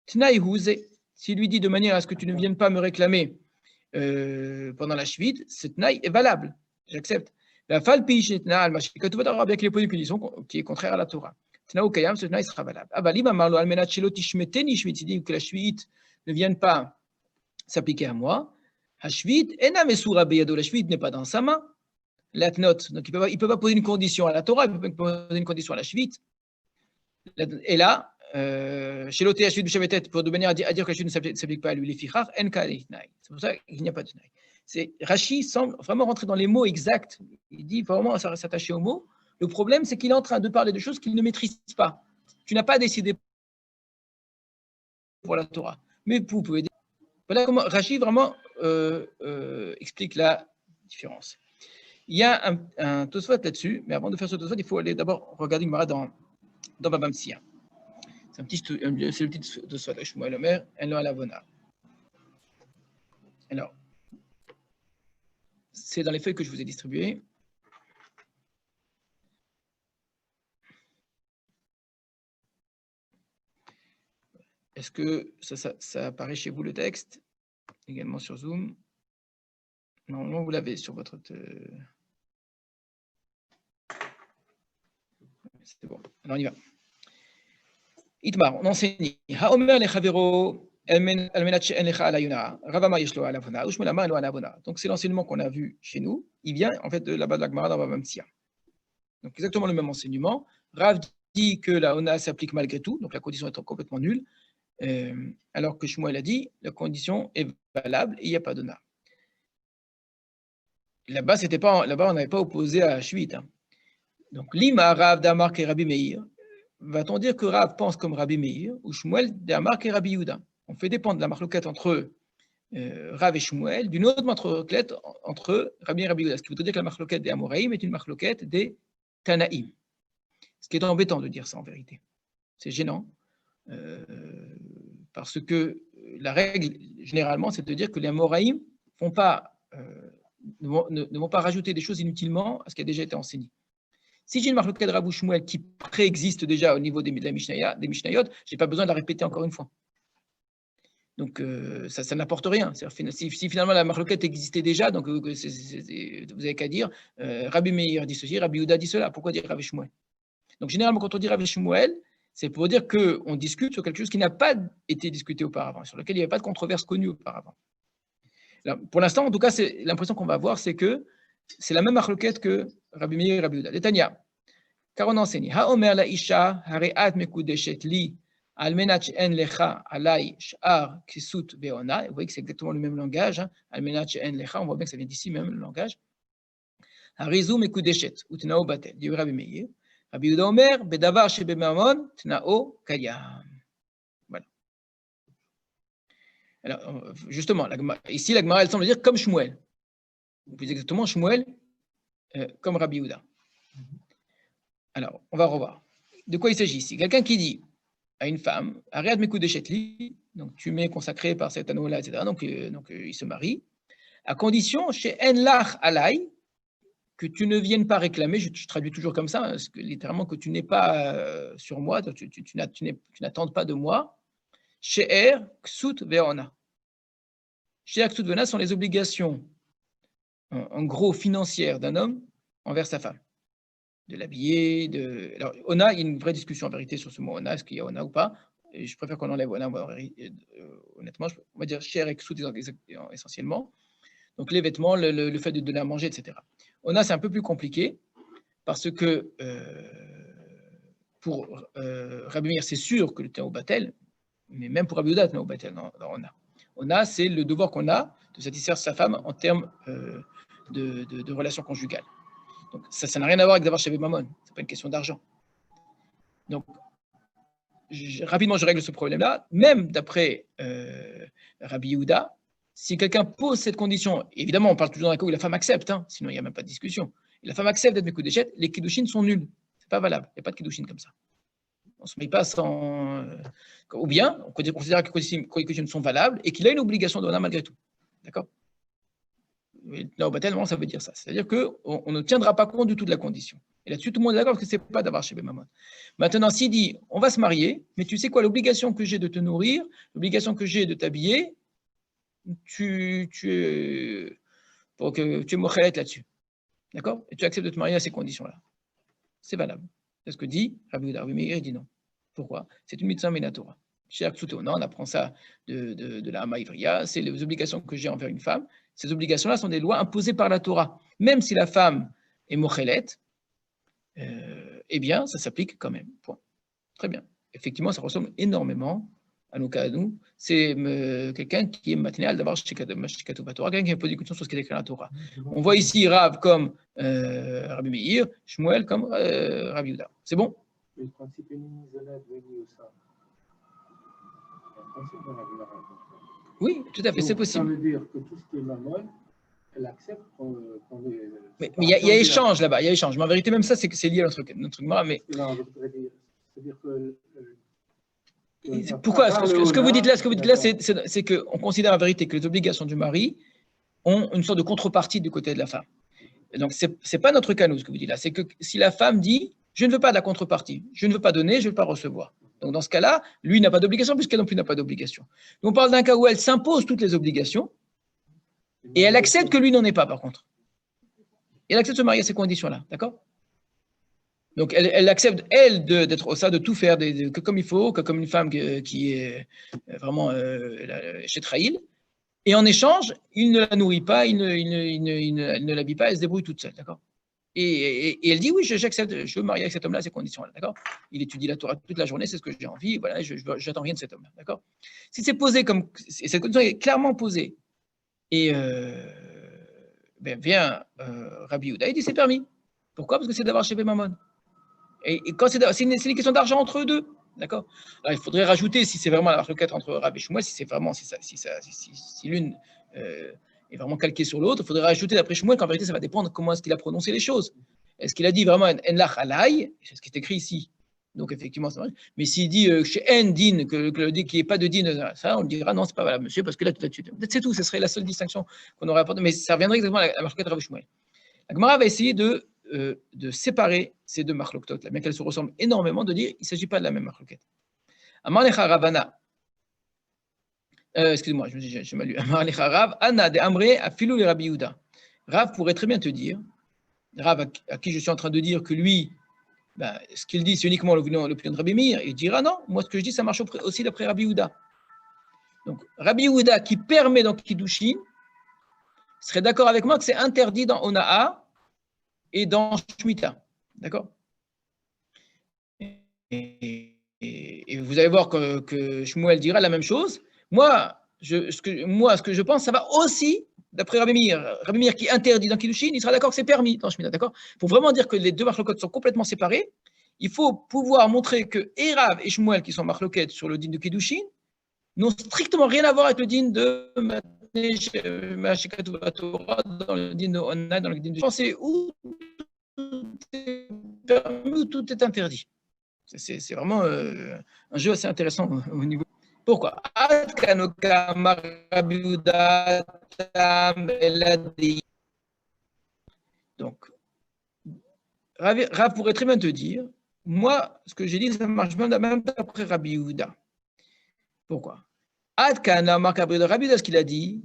tnai huze. S'il lui dit de manière à ce que tu ne viennes pas me réclamer pendant la shvit, ce tnai est valable. J'accepte. La falpi shetna al mashikatu vadara, bien qu'il ait posé une condition qui est contraire à la Torah. Tnai ukayam, ce tnai sera valable. Abalim amarlo almenat shelo tishmeteni shvit, il dit que la shvit ne vienne pas s'appliquer à moi. Hashvit, ena mesura beyado, la shvit n'est pas dans sa main. L'atnot, donc il ne peut pas poser une condition à la Torah, il ne peut pas poser une condition à la shvit. Et là, chez l'OT, shvit b'shavetet, pour de manière à dire que la shvit ne s'applique pas à lui, les fichar, en kalei tnai. C'est pour ça qu'il n'y a pas de tnai. Rashi semble vraiment rentrer dans les mots exacts. Il dit vraiment s'attacher aux mots. Le problème, c'est qu'il est en train de parler de choses qu'il ne maîtrise pas. Tu n'as pas décidé pour la Torah. Mais vous pouvez dire. Voilà comment Rashi vraiment explique la différence. Il y a un Tosfot là-dessus, mais avant de faire ce Tosfot, il faut aller d'abord regarder Gemara dans Baba Metzia. C'est le petit Tosfot de Shmuel Omer, en lo alavona. Alors, c'est dans les feuilles que je vous ai distribuées. Est-ce que ça apparaît chez vous le texte? Également sur Zoom? Normalement, vous l'avez sur votre... C'est bon. Alors, on y va. Itmar, on enseigne. Haomer lechavero almenat she'en lecha alayuna. Ravama yeshlo alavona. Ushmelama elo alavona. Donc, c'est l'enseignement qu'on a vu chez nous. Il vient, en fait, de là-bas de la Gemara dans Baba Metzia. Donc, exactement le même enseignement. Rav dit que la ona s'applique malgré tout, donc la condition est complètement nulle. Alors que Shmuel a dit, la condition est valable et il n'y a pas d'ona. Là-bas, on n'avait pas opposé à Shuit. Hein. Donc, Lima, Rav, Damar et Rabbi Meir. Va-t-on dire que Rav pense comme Rabbi Meir ou Shmuel, Damar et Rabbi Yehuda? On fait dépendre de la marloquette entre Rav et Shmuel d'une autre marloquette entre Rabbi et Rabbi Yehuda. Ce qui veut dire que la marloquette des Amoraïm est une marloquette des Tanaïm. Ce qui est embêtant de dire ça en vérité. C'est gênant. Parce que la règle, généralement, c'est de dire que les Amoraïm ne vont pas rajouter des choses inutilement à ce qui a déjà été enseigné. Si j'ai une marloquette de Rav ou Shmuel qui préexiste déjà au niveau des Mishnayot, je n'ai pas besoin de la répéter encore une fois. Donc, ça n'apporte rien. Si finalement la marloquette existait déjà, donc vous n'avez qu'à dire Rabbi Meir dit ceci, Rabbi Yehuda dit cela. Pourquoi dire Rav et Shmuel? Donc, généralement, quand on dit Rav et Shmuel, c'est pour dire qu'on discute sur quelque chose qui n'a pas été discuté auparavant, sur lequel il n'y avait pas de controverse connue auparavant. Alors, pour l'instant, en tout cas, c'est l'impression qu'on va avoir, c'est que c'est la même marloquette que Rabbi Meir et Rabbi Yehuda. Tanya, car on enseigne Ha'omer la isha hare'at mekudeshet li almenat she'en lecha alai sh'ar kisut ve'ona. Vous voyez que c'est exactement le même langage. Almenat she'en lecha, on voit bien que ça vient d'ici même le langage. Harizu mekudeshet utnao batel. Dit Rabbi Meir. Rabbi Yehuda Omer bedavar shebemamon tnao kayam. Voilà. Alors, justement, ici, la Gemara, elle semble dire comme Shmuel. Plus exactement, Shmuel comme Rabbi Yehuda. Alors, on va revoir. De quoi il s'agit ici? Quelqu'un qui dit à une femme, Ariad Mekudeshet li, donc tu m'es consacré par cet anneau-là, etc. Donc, il se marie, à condition, chez En Lach Alai, que tu ne viennes pas réclamer, je traduis toujours comme ça, parce que, littéralement, que tu n'es pas sur moi, tu n'attendes pas de moi, chez Er, Ksut Veona. Chez Er, Ksut Veona sont les obligations, en gros, financières d'un homme envers sa femme. De l'habiller, Alors, Ona, il y a une vraie discussion en vérité sur ce mot Ona, est-ce qu'il y a Ona ou pas? Et je préfère qu'on enlève Ona, honnêtement, on va dire cher et sous essentiellement. Donc les vêtements, le fait de donner à manger, etc. Ona, c'est un peu plus compliqué, parce que pour Rabbi Meir, c'est sûr que le Tao Batel, mais même pour Rabbi Yehuda, le Tao Batel dans Ona. Ona, c'est le devoir qu'on a de satisfaire sa femme en termes de relations conjugales. Donc, ça n'a rien à voir avec d'avoir chez Mamon. Ce n'est pas une question d'argent. Donc, rapidement, je règle ce problème-là. Même d'après Rabbi Yehuda, si quelqu'un pose cette condition, évidemment, on parle toujours d'un cas où la femme accepte, hein, sinon il n'y a même pas de discussion. Et la femme accepte d'être Mekudeshet, les Kiddushin sont nuls. Ce n'est pas valable. Il n'y a pas de Kiddushin comme ça. On ne se met pas sans. Ou bien, on considère que les Kiddushin sont valables et qu'il a une obligation de malgré tout. D'accord? Tellement, ça veut dire ça. C'est-à-dire qu'on ne tiendra pas compte du tout de la condition. Et là-dessus, tout le monde est d'accord que ce n'est pas d'avoir chez Mamon. Maintenant, s'il dit, on va se marier, mais tu sais quoi, l'obligation que j'ai de te nourrir, l'obligation que j'ai de t'habiller, tu es mochelette là-dessus. D'accord? Et tu acceptes de te marier à ces conditions-là. C'est valable. C'est ce que dit Rabbi Yehuda. Rabbi Meir dit non. Pourquoi? C'est une mitzvah minatora. Chez Aksuto, on apprend ça de la Hama Ivriya, c'est les obligations que j'ai envers une femme. Ces obligations-là sont des lois imposées par la Torah. Même si la femme est mochelet, eh bien, ça s'applique quand même. Point. Très bien. Effectivement, ça ressemble énormément à nos cas à nous. C'est quelqu'un qui est matinal d'avoir Shikatu Batora, quelqu'un qui a posé une question sur ce qui est écrit dans la Torah. On voit ici Rav comme Rabbi Meir, Shmuel comme Rabbi Yehuda. C'est bon? Le principe est oui, tout à fait, c'est possible. Ça veut dire que tout ce qui est mammon, elle accepte qu'on est. Mais il y a échange là-bas, il y a échange. Mais en vérité, même ça, c'est lié à notre Gemara. Mais... C'est-à-dire que. Pourquoi? Ce que vous dites là, c'est qu'on considère en vérité que les obligations du mari ont une sorte de contrepartie du côté de la femme. Et donc, ce n'est pas notre cas, nous, ce que vous dites là. C'est que si la femme dit, je ne veux pas de la contrepartie, je ne veux pas donner, je ne veux pas recevoir. Donc, dans ce cas-là, lui n'a pas d'obligation, puisqu'elle non plus n'a pas d'obligation. On parle d'un cas où elle s'impose toutes les obligations, et elle accepte que lui n'en ait pas, par contre. Elle accepte de se marier à ces conditions-là, d'accord? Donc, elle accepte, elle, d'être au sein, de tout faire que comme il faut, que comme une femme qui est vraiment chez Traïl. Et en échange, il ne la nourrit pas, il ne l'habille pas, elle se débrouille toute seule, d'accord? Et elle dit, oui, j'accepte, je veux me marier avec cet homme-là à ces conditions-là, d'accord? Il étudie la Torah toute la journée, c'est ce que j'ai envie, voilà, j'attends rien de cet homme-là, d'accord? Si c'est posé comme, cette condition est clairement posée, et ben, vient Rabbi Yehuda, il dit c'est permis. Pourquoi? Parce que c'est d'avoir chez Mammon. Et quand c'est une question d'argent entre eux deux, d'accord? Alors, il faudrait rajouter, si c'est vraiment la marloquette entre Rav et Shmuel, si l'une est vraiment calquée sur l'autre, il faudrait rajouter d'après Shmuel qu'en vérité, ça va dépendre comment est-ce qu'il a prononcé les choses. Est-ce qu'il a dit vraiment en lach alay, c'est ce qui est écrit ici, donc effectivement, c'est vrai. Mais s'il dit chez en din, qu'il n'y ait pas de din, ça, on dira non, c'est pas valable, monsieur, parce que là, peut-être c'est tout, ce serait la seule distinction qu'on aurait apportée, mais ça reviendrait exactement à la marloquette Rav et Shmuel. La Gemara va essayer de séparer ces deux marloktot, bien qu'elles se ressemblent énormément, de dire qu'il ne s'agit pas de la même marloquette. Amar lecha Ravana. Excuse-moi, j'ai mal lu. Amar lecha Rav, Anna de Amre afilou le Rabbi Yehuda. Rav pourrait très bien te dire, Rav à qui je suis en train de dire que lui, ben, ce qu'il dit, c'est uniquement l'opinion de Rabbi Meir, il dira non, moi ce que je dis, ça marche aussi d'après Rabbi Yehuda. Donc, Rabbi Yehuda qui permet dans Kiddushin serait d'accord avec moi que c'est interdit dans Ona'a et dans Shemitah. D'accord? Et vous allez voir que Shmuel dira la même chose. Moi, ce que je pense, ça va aussi, d'après Rabbi Meir qui interdit dans Kiddushin, il sera d'accord que c'est permis dans Shemitah. D'accord? Pour vraiment dire que les deux marloquettes sont complètement séparés, il faut pouvoir montrer que Rav et Shmuel, qui sont marloquettes sur le din de Kiddushin, n'ont strictement rien à voir avec le din de Torah, dans le din de Onna, dans le din de pensée, où tout est permis ou tout est interdit. C'est vraiment un jeu assez intéressant au niveau. Pourquoi? Donc, Rav pourrait très bien te dire, moi, ce que j'ai dit, ça marche même d'après Rabbi Yehuda. Pourquoi? Rabbi Yehuda, ce qu'il a dit,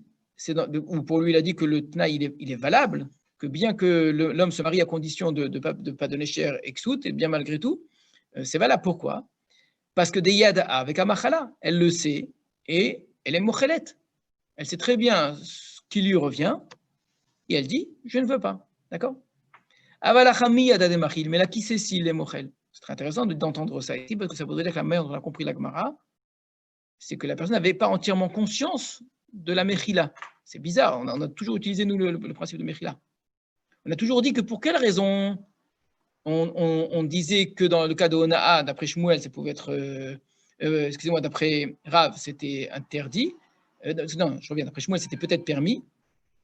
ou pour lui, il a dit que le tna, il est valable, que bien que l'homme se marie à condition de ne pas donner cher exout, et bien malgré tout, c'est valable. Pourquoi? Parce que des yad avec Amachala, elle le sait, et elle est mochelet. Elle sait très bien ce qui lui revient, et elle dit, je ne veux pas. D'accord? Mais là, qui sait s'il est mochel? C'est très intéressant d'entendre ça ici, parce que ça voudrait dire que la manière dont on a compris la Gemara, c'est que la personne n'avait pas entièrement conscience de la mechila. C'est bizarre, on a toujours utilisé, nous, le principe de mechila. On a toujours dit que pour quelle raison on disait que dans le cas de Ona'a, d'après Shmuel, ça pouvait être, excusez-moi, d'après Rav, c'était interdit. Non, je reviens, d'après Shmuel, c'était peut-être permis,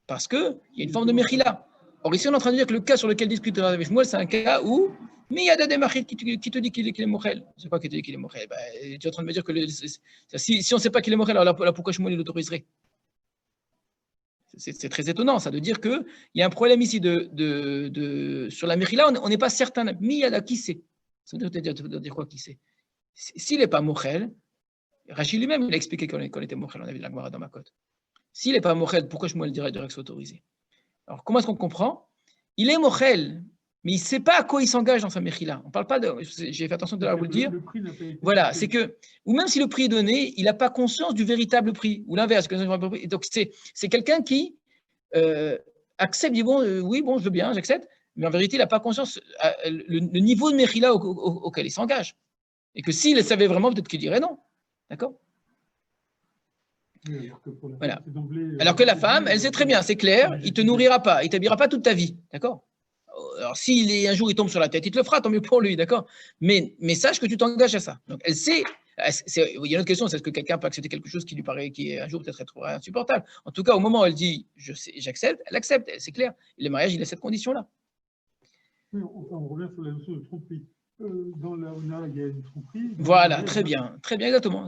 parce qu'il y a une forme de mechila. Or, ici, on est en train de dire que le cas sur lequel discute Rav et Shmuel, c'est un cas où, mais il y a des machil qui te dit qu'il est mochel. C'est quoi qui te dit qu'il est mochel? Tu es en train de me dire que si on ne sait pas qu'il est mochel, alors là, pourquoi Shmuel l'autoriserait? C'est très étonnant, ça, de dire qu'il y a un problème ici sur la mechila, on n'est pas certain. Miyada, qui sait? Ça veut dire quoi, qui sait? S'il n'est pas mochel, Rachid lui-même, il a expliqué qu'on était mochel, on avait de la Gemara dans ma cote. S'il n'est pas mochel, pourquoi Shmuel dirait que c'est autorisé? Alors, comment est-ce qu'on comprend? Il est mochel, mais il ne sait pas à quoi il s'engage dans sa mechila. On parle pas de. J'ai fait attention de vous le dire. Voilà, c'est que, ou même si le prix est donné, il n'a pas conscience du véritable prix, ou l'inverse. Donc, c'est quelqu'un qui accepte, dit bon, oui, bon, je veux bien, j'accepte, mais en vérité, il n'a pas conscience le niveau de mechila auquel il s'engage. Et que s'il le savait vraiment, peut-être qu'il dirait non. D'accord? Oui, voilà. Alors que la femme, elle sait très bien, c'est clair, il ne te nourrira pas, il ne t'habillera pas toute ta vie, d'accord? Alors, si un jour il tombe sur la tête, il te le fera, tant mieux pour lui, d'accord? Mais sache que tu t'engages à ça. Donc, elle sait. Il y a une autre question, c'est est-ce que quelqu'un peut accepter quelque chose qui lui paraît, qui un jour peut-être être insupportable? En tout cas, au moment où elle dit j'accepte, elle accepte, c'est clair. Et le mariage, il a cette condition-là. Oui, on revient sur la notion de tromperie. Dans la ONA, il y a une tromperie. Voilà, très bien,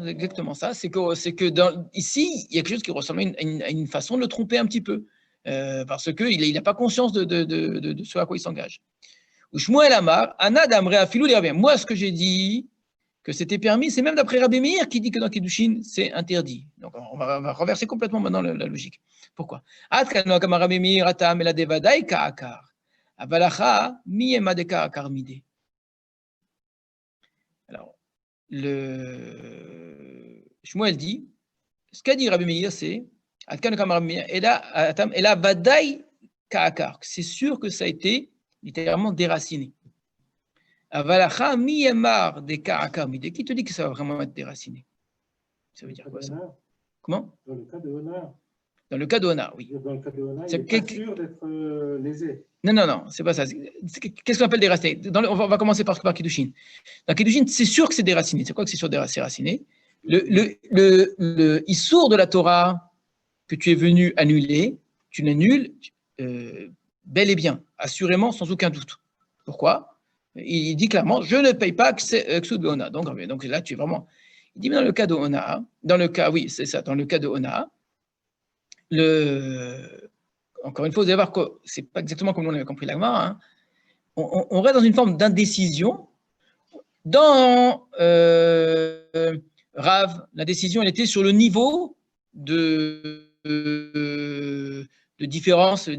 exactement ça. C'est que ici, il y a quelque chose qui ressemble à une façon de le tromper un petit peu, parce qu'il n'a pas conscience de ce à quoi il s'engage. Ou Shmuel Amar, Anna d'Amre Afilou les Rabbi. Moi, ce que j'ai dit, que c'était permis, c'est même d'après Rabbi Meir qui dit que dans Kiddushin, c'est interdit. Donc, on va renverser complètement maintenant la logique. Pourquoi? Rabbi Meir, Atam, la Devadai, Ka'akar. Avalacha, Miyema de Ka'akar Mide. Alors, Shmuel dit, ce qu'a dit Rabbi Meir, c'est c'est sûr que ça a été littéralement déraciné. Avalacha miyemar de ka'akar mide. Qui te dit que ça va vraiment être déraciné? Ça veut dire quoi ça? Comment? Dans le cas de honneur. Dans le cas d'Ona, oui. Dans le cas de Ona, il C'est n'est pas sûr d'être lésé. Non, c'est pas ça. Qu'est-ce qu'on appelle déraciné? On va commencer par Kiddushin. Dans Kiddushin, c'est sûr que c'est déraciné. C'est quoi que c'est sûr c'est déraciné? Le Issour de la Torah que tu es venu annuler, tu l'annules bel et bien, assurément, sans aucun doute. Pourquoi? Il dit clairement, je ne paye pas Ksud Beona. Donc là, tu es vraiment... Il dit, mais dans le cas de Ona, oui, c'est ça, dans le cas de Ona, encore une fois, vous allez voir que c'est pas exactement comme on avait compris l'Agma, hein. On reste dans une forme d'indécision. Dans Rav, la décision, elle était sur le niveau de différence, le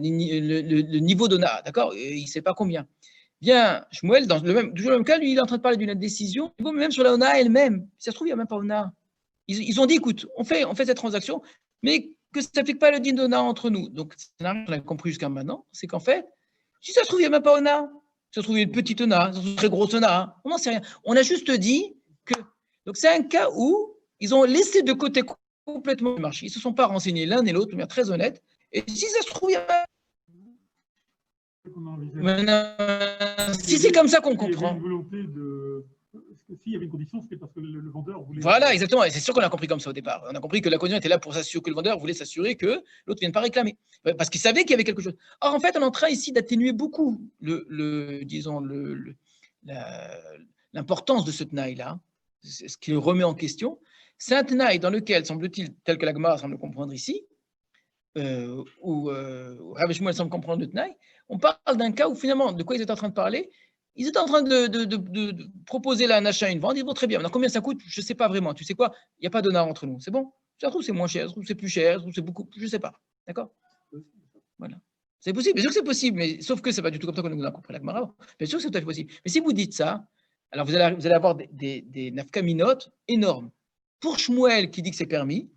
niveau d'Ona, d'accord? Il ne sait pas combien. Bien, Shmuel, dans toujours le même cas, lui, il est en train de parler d'une décision, même sur la Ona elle-même. Si ça se trouve, il n'y a même pas Ona. Ils ont dit, écoute, on fait cette transaction, mais que ça ne fait pas le din d'Ona entre nous. Donc, on a compris jusqu'à maintenant, c'est qu'en fait, si ça se trouve, il n'y a même pas Ona. Si ça se trouve, il y a une petite Ona, une très grosse Ona. On n'en sait rien. On a juste dit que. Donc, c'est un cas où ils ont laissé de côté complètement le marché. Ils ne se sont pas renseignés l'un et l'autre, de manière très honnête. Et si ça se trouve, il y a. Maintenant, si c'est comme ça qu'on comprend. Il y avait une volonté de. S'il y avait une condition, c'était parce que le vendeur voulait. Voilà, exactement. Et c'est sûr qu'on a compris comme ça au départ. On a compris que la condition était là pour s'assurer que le vendeur voulait s'assurer que l'autre ne vienne pas réclamer. Parce qu'il savait qu'il y avait quelque chose. Or, en fait, on est en train ici d'atténuer beaucoup l'importance de ce tenaille-là, ce qui le remet en question. C'est un tenaille dans lequel, semble-t-il, tel que la Gemara semble comprendre ici, où Rav Shmuel semble comprendre le tenaille, on parle d'un cas où finalement, de quoi ils étaient en train de parler? Ils étaient en train de proposer là un achat et une vente. Ils disent, bon, très bien, maintenant combien ça coûte? Je ne sais pas vraiment. Tu sais quoi? Il n'y a pas d'honneur entre nous. C'est bon? Ça se trouve, c'est moins cher, ça se trouve, c'est plus cher, ça se trouve, c'est beaucoup. Je ne sais pas. D'accord? Voilà. C'est possible, bien sûr que c'est possible, mais sauf que ce n'est pas du tout comme ça qu'on nous a compris la Gemara. Bien sûr que c'est tout à fait possible. Mais si vous dites ça, alors vous allez avoir des nafkaminotes énormes. Pour Shmuel qui dit que c'est permis,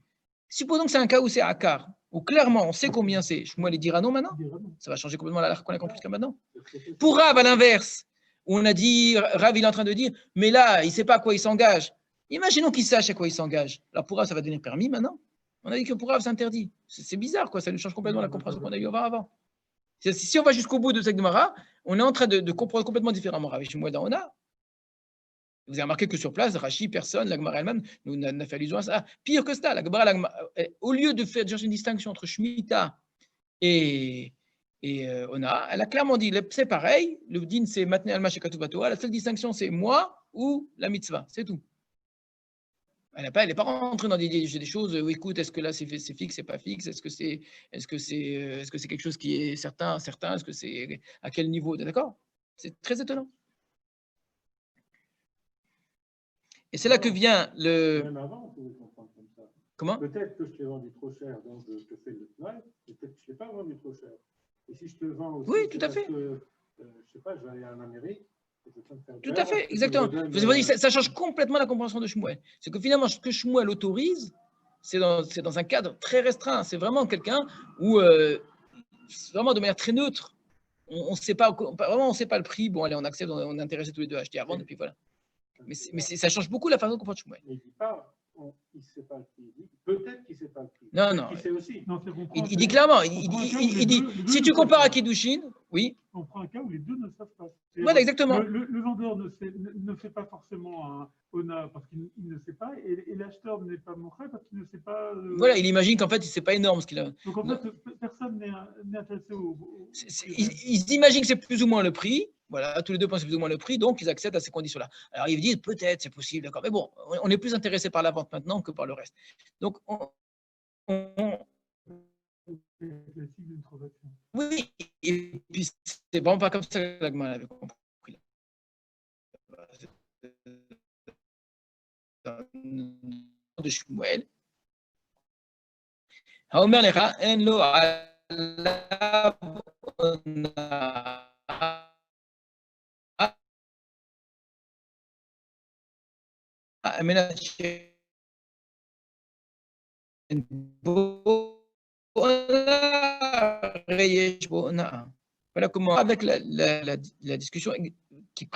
supposons que c'est un cas où c'est Akar, où clairement on sait combien c'est. Shmuel il dira non maintenant. Ça va changer complètement la qu'on a compris jusqu'à maintenant. Pour Rav, à l'inverse, où on a dit, Rav il est en train de dire, mais là, il ne sait pas à quoi il s'engage. Imaginons qu'il sache à quoi il s'engage. Alors pour Rav, ça va devenir permis maintenant. On a dit que pour Rav, c'est interdit. C'est bizarre, quoi. Ça nous change complètement la compréhension qu'on a eu avant. Si on va jusqu'au bout de cette Gemara, on est en train de comprendre complètement différemment Rav et Shmuel dans Ona. Vous avez remarqué que sur place, Rashi, personne, la Gemara elle-même, nous n'a fait allusion à ça. Pire que ça, la Gemara, au lieu de faire une distinction entre Shemitah et Ona, elle a clairement dit, c'est pareil, le din c'est Matne Alma Shekatu Batoa, la seule distinction c'est moi ou la mitzvah, c'est tout. Elle n'est pas rentrée dans des choses, écoute, est-ce que là c'est fixe, c'est pas fixe, est-ce que c'est quelque chose qui est certain, est-ce que c'est à quel niveau, d'accord? C'est très étonnant. Et c'est là que vient le. Même avant, on pouvait comprendre comme ça. Comment? Peut-être que je t'ai vendu trop cher, donc je te fais le travail. Peut-être que je ne t'ai pas vendu trop cher. Et si je te vends aussi, oui, tout à fait. Que, je ne sais pas, je vais aller en Amérique. Tout à fait, exactement. Vous avez dit, ça change complètement la compréhension de Shmuel. C'est que finalement, ce que Shmuel autorise, c'est dans un cadre très restreint. C'est vraiment quelqu'un où, vraiment de manière très neutre, on ne sait pas, vraiment, on sait pas le prix. Bon, allez, on accepte, on est intéressés tous les deux à acheter à vendre, et puis voilà. Mais ça change beaucoup la façon de comprendre Shmuel. Mais il ne dit pas, il ne sait pas le prix. Il dit peut-être qu'il ne sait pas le prix. Non. Il sait aussi. Non, il dit clairement, il dit, si tu compares à Kiddushin, oui. On prend un cas où les deux ne savent pas. Voilà, exactement. Le vendeur ne fait pas forcément un ONA parce qu'il ne sait pas, et l'acheteur n'est pas montré parce qu'il ne sait pas. Voilà, il imagine qu'en fait, c'est pas énorme ce qu'il a. Donc en fait, personne n'est intéressé ils imaginent que c'est plus ou moins le prix. Voilà, tous les deux pensent que c'est plus ou moins le prix, donc ils acceptent à ces conditions-là. Alors ils disent peut-être, c'est possible, d'accord. Mais bon, on est plus intéressé par la vente maintenant que par le reste. Donc oui, et puis c'est vraiment pas comme ça que la Gemara avait compris. De Shmuel. האומר לך, אין לו עליו הונאה. על מנת שאין בו הונאה, הרי יש בו הונאה. Voilà comment, avec la discussion qui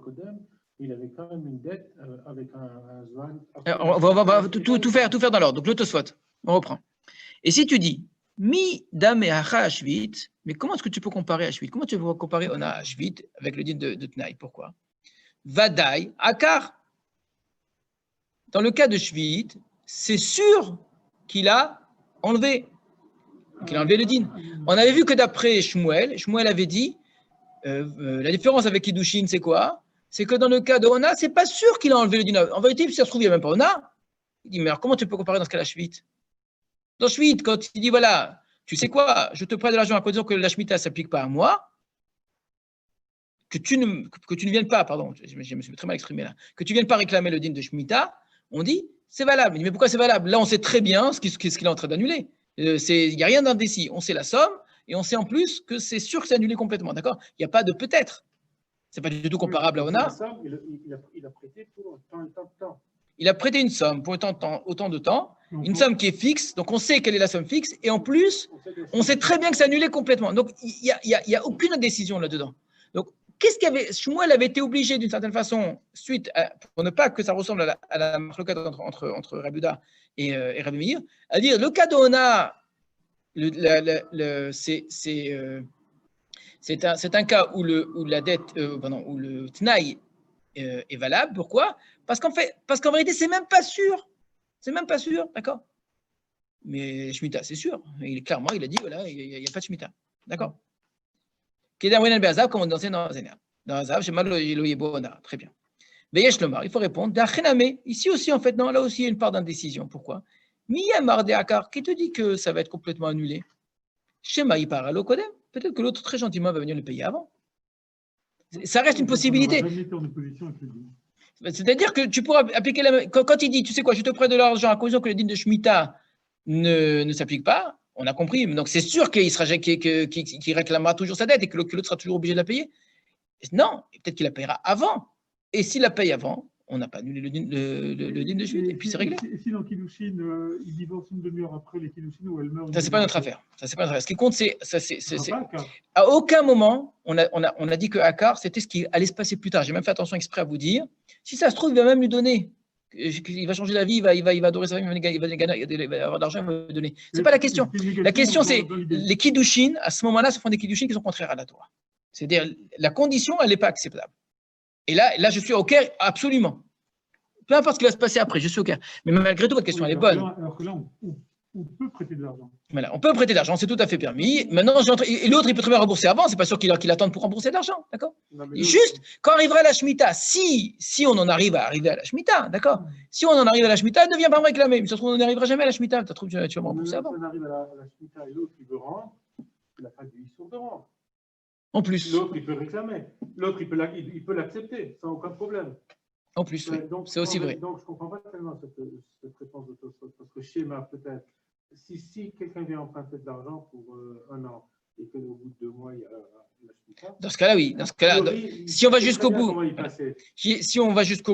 Kodem, il avait quand même une dette avec un Zwan. On va tout faire dans l'ordre. Donc, le Tosfot, on reprend. Et si tu dis, Mi dame hacha ashvit, mais comment est-ce que tu peux comparer ashvit? Comment tu peux comparer ona ashvit avec le din de Tnaï? Pourquoi? Vadaï, akar. Dans le cas de Shvit, c'est sûr qu'il a enlevé le din. On avait vu que d'après Shmuel avait dit, la différence avec Kiddushin, c'est quoi? C'est que dans le cas de Ona, c'est pas sûr qu'il a enlevé le din. En vérité, si ça se trouve, il n'y a même pas Ona. Il dit, mais alors comment tu peux comparer dans ce cas-là Shvit? Dans Shvit, quand il dit, voilà, tu sais quoi, je te prête de l'argent à condition que la Shemitah ne s'applique pas à moi, que tu ne viennes pas, pardon, je me suis très mal exprimé là, que tu ne viennes pas réclamer le din de Shemitah, on dit, c'est valable. Mais pourquoi c'est valable? Là, on sait très bien ce qu'il est en train d'annuler. Il n'y a rien d'indécis. On sait la somme et on sait en plus que c'est sûr que c'est annulé complètement. D'accord? Il n'y a pas de peut-être. Ce n'est pas du tout comparable à Ona. Il a prêté pour tant et tant de temps. Il a prêté une somme pour autant de temps, une somme qui est fixe. Donc, on sait quelle est la somme fixe. Et en plus, on sait très bien que c'est annulé complètement. Donc, il n'y a aucune indécision là-dedans. Donc, qu'est-ce qu'il y avait? Shmuel avait été obligé d'une certaine façon, pour ne pas que ça ressemble à la marloquette entre Rabbi Yehuda et Rabbi Meir, à dire le cas d'Ona, c'est un cas où la dette, où le Tnaï est valable. Pourquoi? Parce qu'en vérité, c'est même pas sûr. C'est même pas sûr, d'accord? Mais Shemitah, c'est sûr. Clairement, il a dit voilà, il n'y a pas de Shemitah. D'accord? Comme on dansait dans Azav, j'ai mal au très bien. Veyesh Lomar, il faut répondre. Ici aussi, en fait, non, là aussi, il y a une part d'indécision. Pourquoi? Miyamar de Akar, qui te dit que ça va être complètement annulé? Shema Ipar Alo Kodem, peut-être que l'autre très gentiment va venir le payer avant. Ça reste une possibilité. C'est-à-dire que tu pourras appliquer quand il dit, tu sais quoi, je te prête de l'argent à condition que le din de Shemitah ne s'applique pas. On a compris. Donc, c'est sûr qu'il réclamera toujours sa dette et que l'autre sera toujours obligé de la payer. Non, peut-être qu'il la payera avant. Et s'il la paye avant, on n'a pas annulé le din de Shemitah. Et puis, c'est réglé. Et si dans Kiddushin, il divorce une demi-heure après les Kiddushin ou elle meurt? Ça, c'est pas notre affaire. Ce qui compte, c'est. À aucun moment, on a dit que Akar, c'était ce qui allait se passer plus tard. J'ai même fait attention exprès à vous dire. Si ça se trouve, il va même lui donner. Il va changer la vie, il va adorer sa vie, il va avoir de l'argent, il va lui donner. C'est pas la question. La question, c'est les Kiddushin, à ce moment-là, ce sont des Kiddushin qui sont contraires à la Torah. C'est-à-dire, la condition, elle n'est pas acceptable. Et là, je suis au Caire, absolument. Peu importe ce qui va se passer après, je suis au Caire. Mais malgré tout, votre question, elle est bonne. Alors que là, on peut prêter de l'argent. Voilà, on peut prêter de l'argent, c'est tout à fait permis. Maintenant, et l'autre, il peut très bien rembourser avant, c'est pas sûr qu'il attende pour rembourser de l'argent, d'accord? Juste, quand arrivera la Shemitah, si on en arrive à la Shemitah, d'accord? Si on en arrive à la Shemitah, ne viens pas me réclamer. Mais ça se trouve, on n'arrivera jamais à la Shemitah. Tu vas me rembourser avant. Si on arrive à la Shemitah et l'autre, il veut rendre, il n'a pas de issue de rendre. En plus. L'autre, il peut réclamer. L'autre, il peut l'accepter, sans aucun problème. En plus, oui. C'est aussi vrai. Donc, je ne comprends pas tellement cette réponse de Tosfot, parce que schéma, peut-être, si quelqu'un vient emprunter de l'argent pour 1 an et qu'au bout de 2 mois, il y a la Shemitah. Dans ce cas-là, oui. Dans ce cas-là, si on va jusqu'au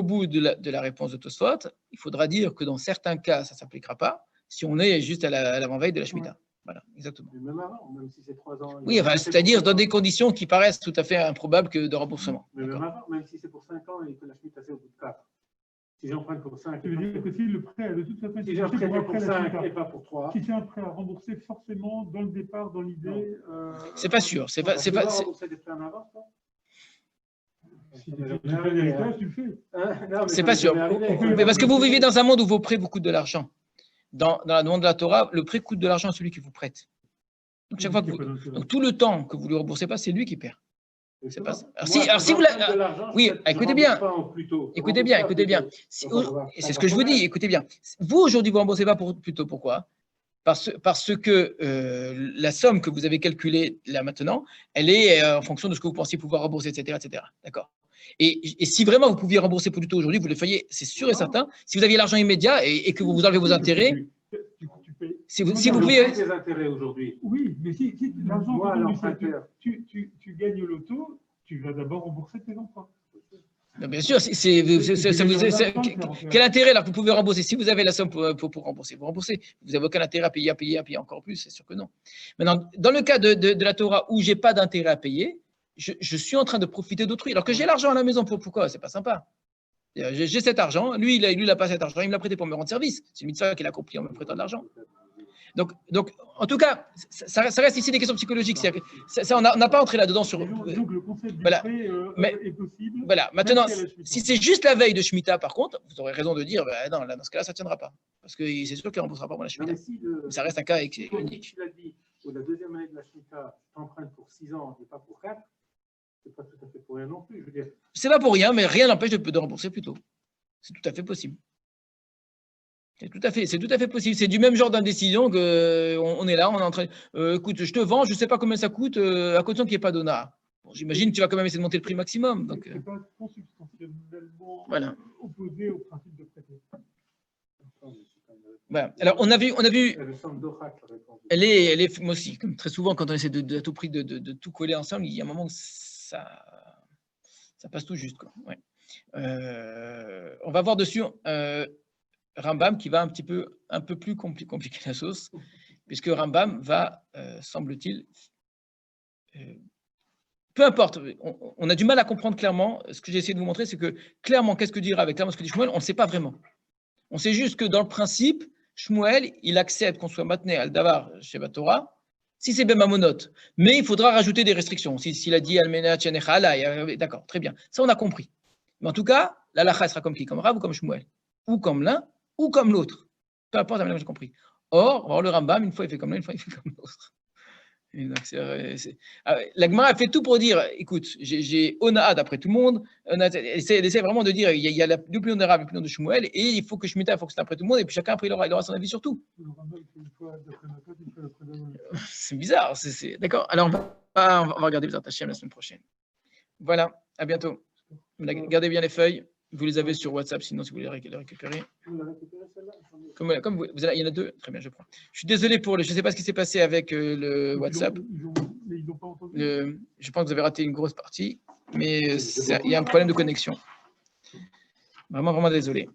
bout, de la réponse de Tosfot, il faudra dire que dans certains cas, ça ne s'appliquera pas, si on est juste à l'avant-veille de la Shemitah. Voilà, exactement. Même avant, même si c'est 3 ans. Oui, enfin, c'est-à-dire dans des conditions qui paraissent tout à fait improbables que de remboursement. Mais même avant, même si c'est pour 5 ans et que la Shemitah c'est au bout de 4. Si j'emprunte pour 5. Ça veut dire que si le prêt, de toute façon, si j'emprunte pour 5 et pas pour 3. Si c'est un prêt à rembourser forcément dans le départ, dans l'idée. C'est pas sûr. C'est pas. rembourser des prêts en avance, toi? Si tu fais l'héritage, tu le fais. C'est pas sûr. Mais parce que vous vivez dans un monde où vos prêts vous coûtent de l'argent. Dans la demande de la Torah, le prêt coûte de l'argent à celui qui vous prête. Donc, chaque fois donc tout le temps que vous ne lui remboursez pas, c'est lui qui perd. C'est pas ça. Alors, si vous oui, écoutez bien. Écoutez bien. Et c'est ce que je vous dis. Écoutez bien. Vous, aujourd'hui, vous ne remboursez pas plutôt. Pourquoi? Parce que la somme que vous avez calculée là maintenant, elle est en fonction de ce que vous pensez pouvoir rembourser, etc. D'accord. Et si vraiment vous pouviez rembourser plus tôt aujourd'hui, vous le feriez, c'est sûr et certain. Si vous aviez l'argent immédiat et que vous enlevez vos intérêts, si vous pouviez. Des intérêts aujourd'hui. Oui, mais si l'argent que tu gagnes au loto, tu vas d'abord rembourser tes emprunts. Non, bien sûr, quel intérêt là que vous pouvez rembourser? Si vous avez la somme pour rembourser, vous remboursez. Vous n'avez aucun intérêt à payer encore plus, c'est sûr que non. Maintenant, dans le cas de la Torah où je n'ai pas d'intérêt à payer, je suis en train de profiter d'autrui. Alors que j'ai l'argent à la maison, pourquoi? C'est pas sympa. J'ai cet argent, lui, il n'a pas cet argent, il me l'a prêté pour me rendre service. C'est une mitzvah qu'il a accompli en me prêtant de l'argent. Donc, en tout cas, ça reste ici des questions psychologiques. On n'a pas entré là-dedans sur. Donc, le concept du voilà. prêt est possible. Voilà. Maintenant, si c'est juste la veille de Shemitah, par contre, vous aurez raison de dire, non, là, dans ce cas-là, ça ne tiendra pas. Parce que c'est sûr qu'il ne remboursera pas pour la Shemitah. Ça reste un cas unique. Tu l'as dit, pour la deuxième année de la Shemitah, tu t'empruntes pour 6 ans et pas pour 4. C'est pas tout à fait pour rien non plus. Je veux dire. C'est pas pour rien, mais rien n'empêche de rembourser plus tôt. C'est tout à fait possible. C'est tout à fait possible. C'est du même genre d'indécision qu'on est là, on est en train. Écoute, je te vends, je ne sais pas combien ça coûte, à condition qu'il n'y ait pas d'ONA. Bon, j'imagine que tu vas quand même essayer de monter le prix maximum. Donc, c'est pas consubstantiellement voilà. Opposé au principe de prêter. Voilà. Alors, on a vu. Elle est, moi aussi, comme très souvent, quand on essaie à tout prix de tout coller ensemble, il y a un moment où ça passe tout juste, quoi. Ouais. On va voir dessus Rambam qui va un peu plus compliquer la sauce, puisque Rambam va, semble-t-il, peu importe, on a du mal à comprendre clairement. Ce que j'ai essayé de vous montrer, c'est que clairement, qu'est-ce que dit Rav et clairement ce que dit Shmuel, on ne sait pas vraiment. On sait juste que dans le principe, Shmuel, il accepte qu'on soit matné al davar chez Torah, si c'est ben mamonot, mais il faudra rajouter des restrictions. S'il a dit almena tchenechala, d'accord, très bien, ça on a compris. Mais en tout cas, la lacha sera comme qui? Comme Rav ou comme Shmuel? Ou comme l'un, ou comme l'autre. Peu importe, j'ai compris. Or, on va voir le Rambam, une fois il fait comme l'un, une fois il fait comme l'autre. La Gemara a fait tout pour dire, écoute, j'ai Ona'a d'après tout le monde, elle essaie vraiment de dire, il y a l'opinion de Rav, l'opinion de Shmuel, et il faut que Shemitah, il faut que c'est après tout le monde, et puis chacun après il aura son avis sur tout. C'est bizarre, d'accord. Alors on va regarder les Hashem la semaine prochaine. Voilà, à bientôt. Gardez bien les feuilles. Vous les avez sur WhatsApp, sinon si vous voulez les récupérer. Comme vous, il y en a deux, très bien, je prends. Je suis désolé je ne sais pas ce qui s'est passé avec le WhatsApp. Ils n'ont pas entendu. Je pense que vous avez raté une grosse partie, mais il y a un problème de connexion. Vraiment, vraiment désolé.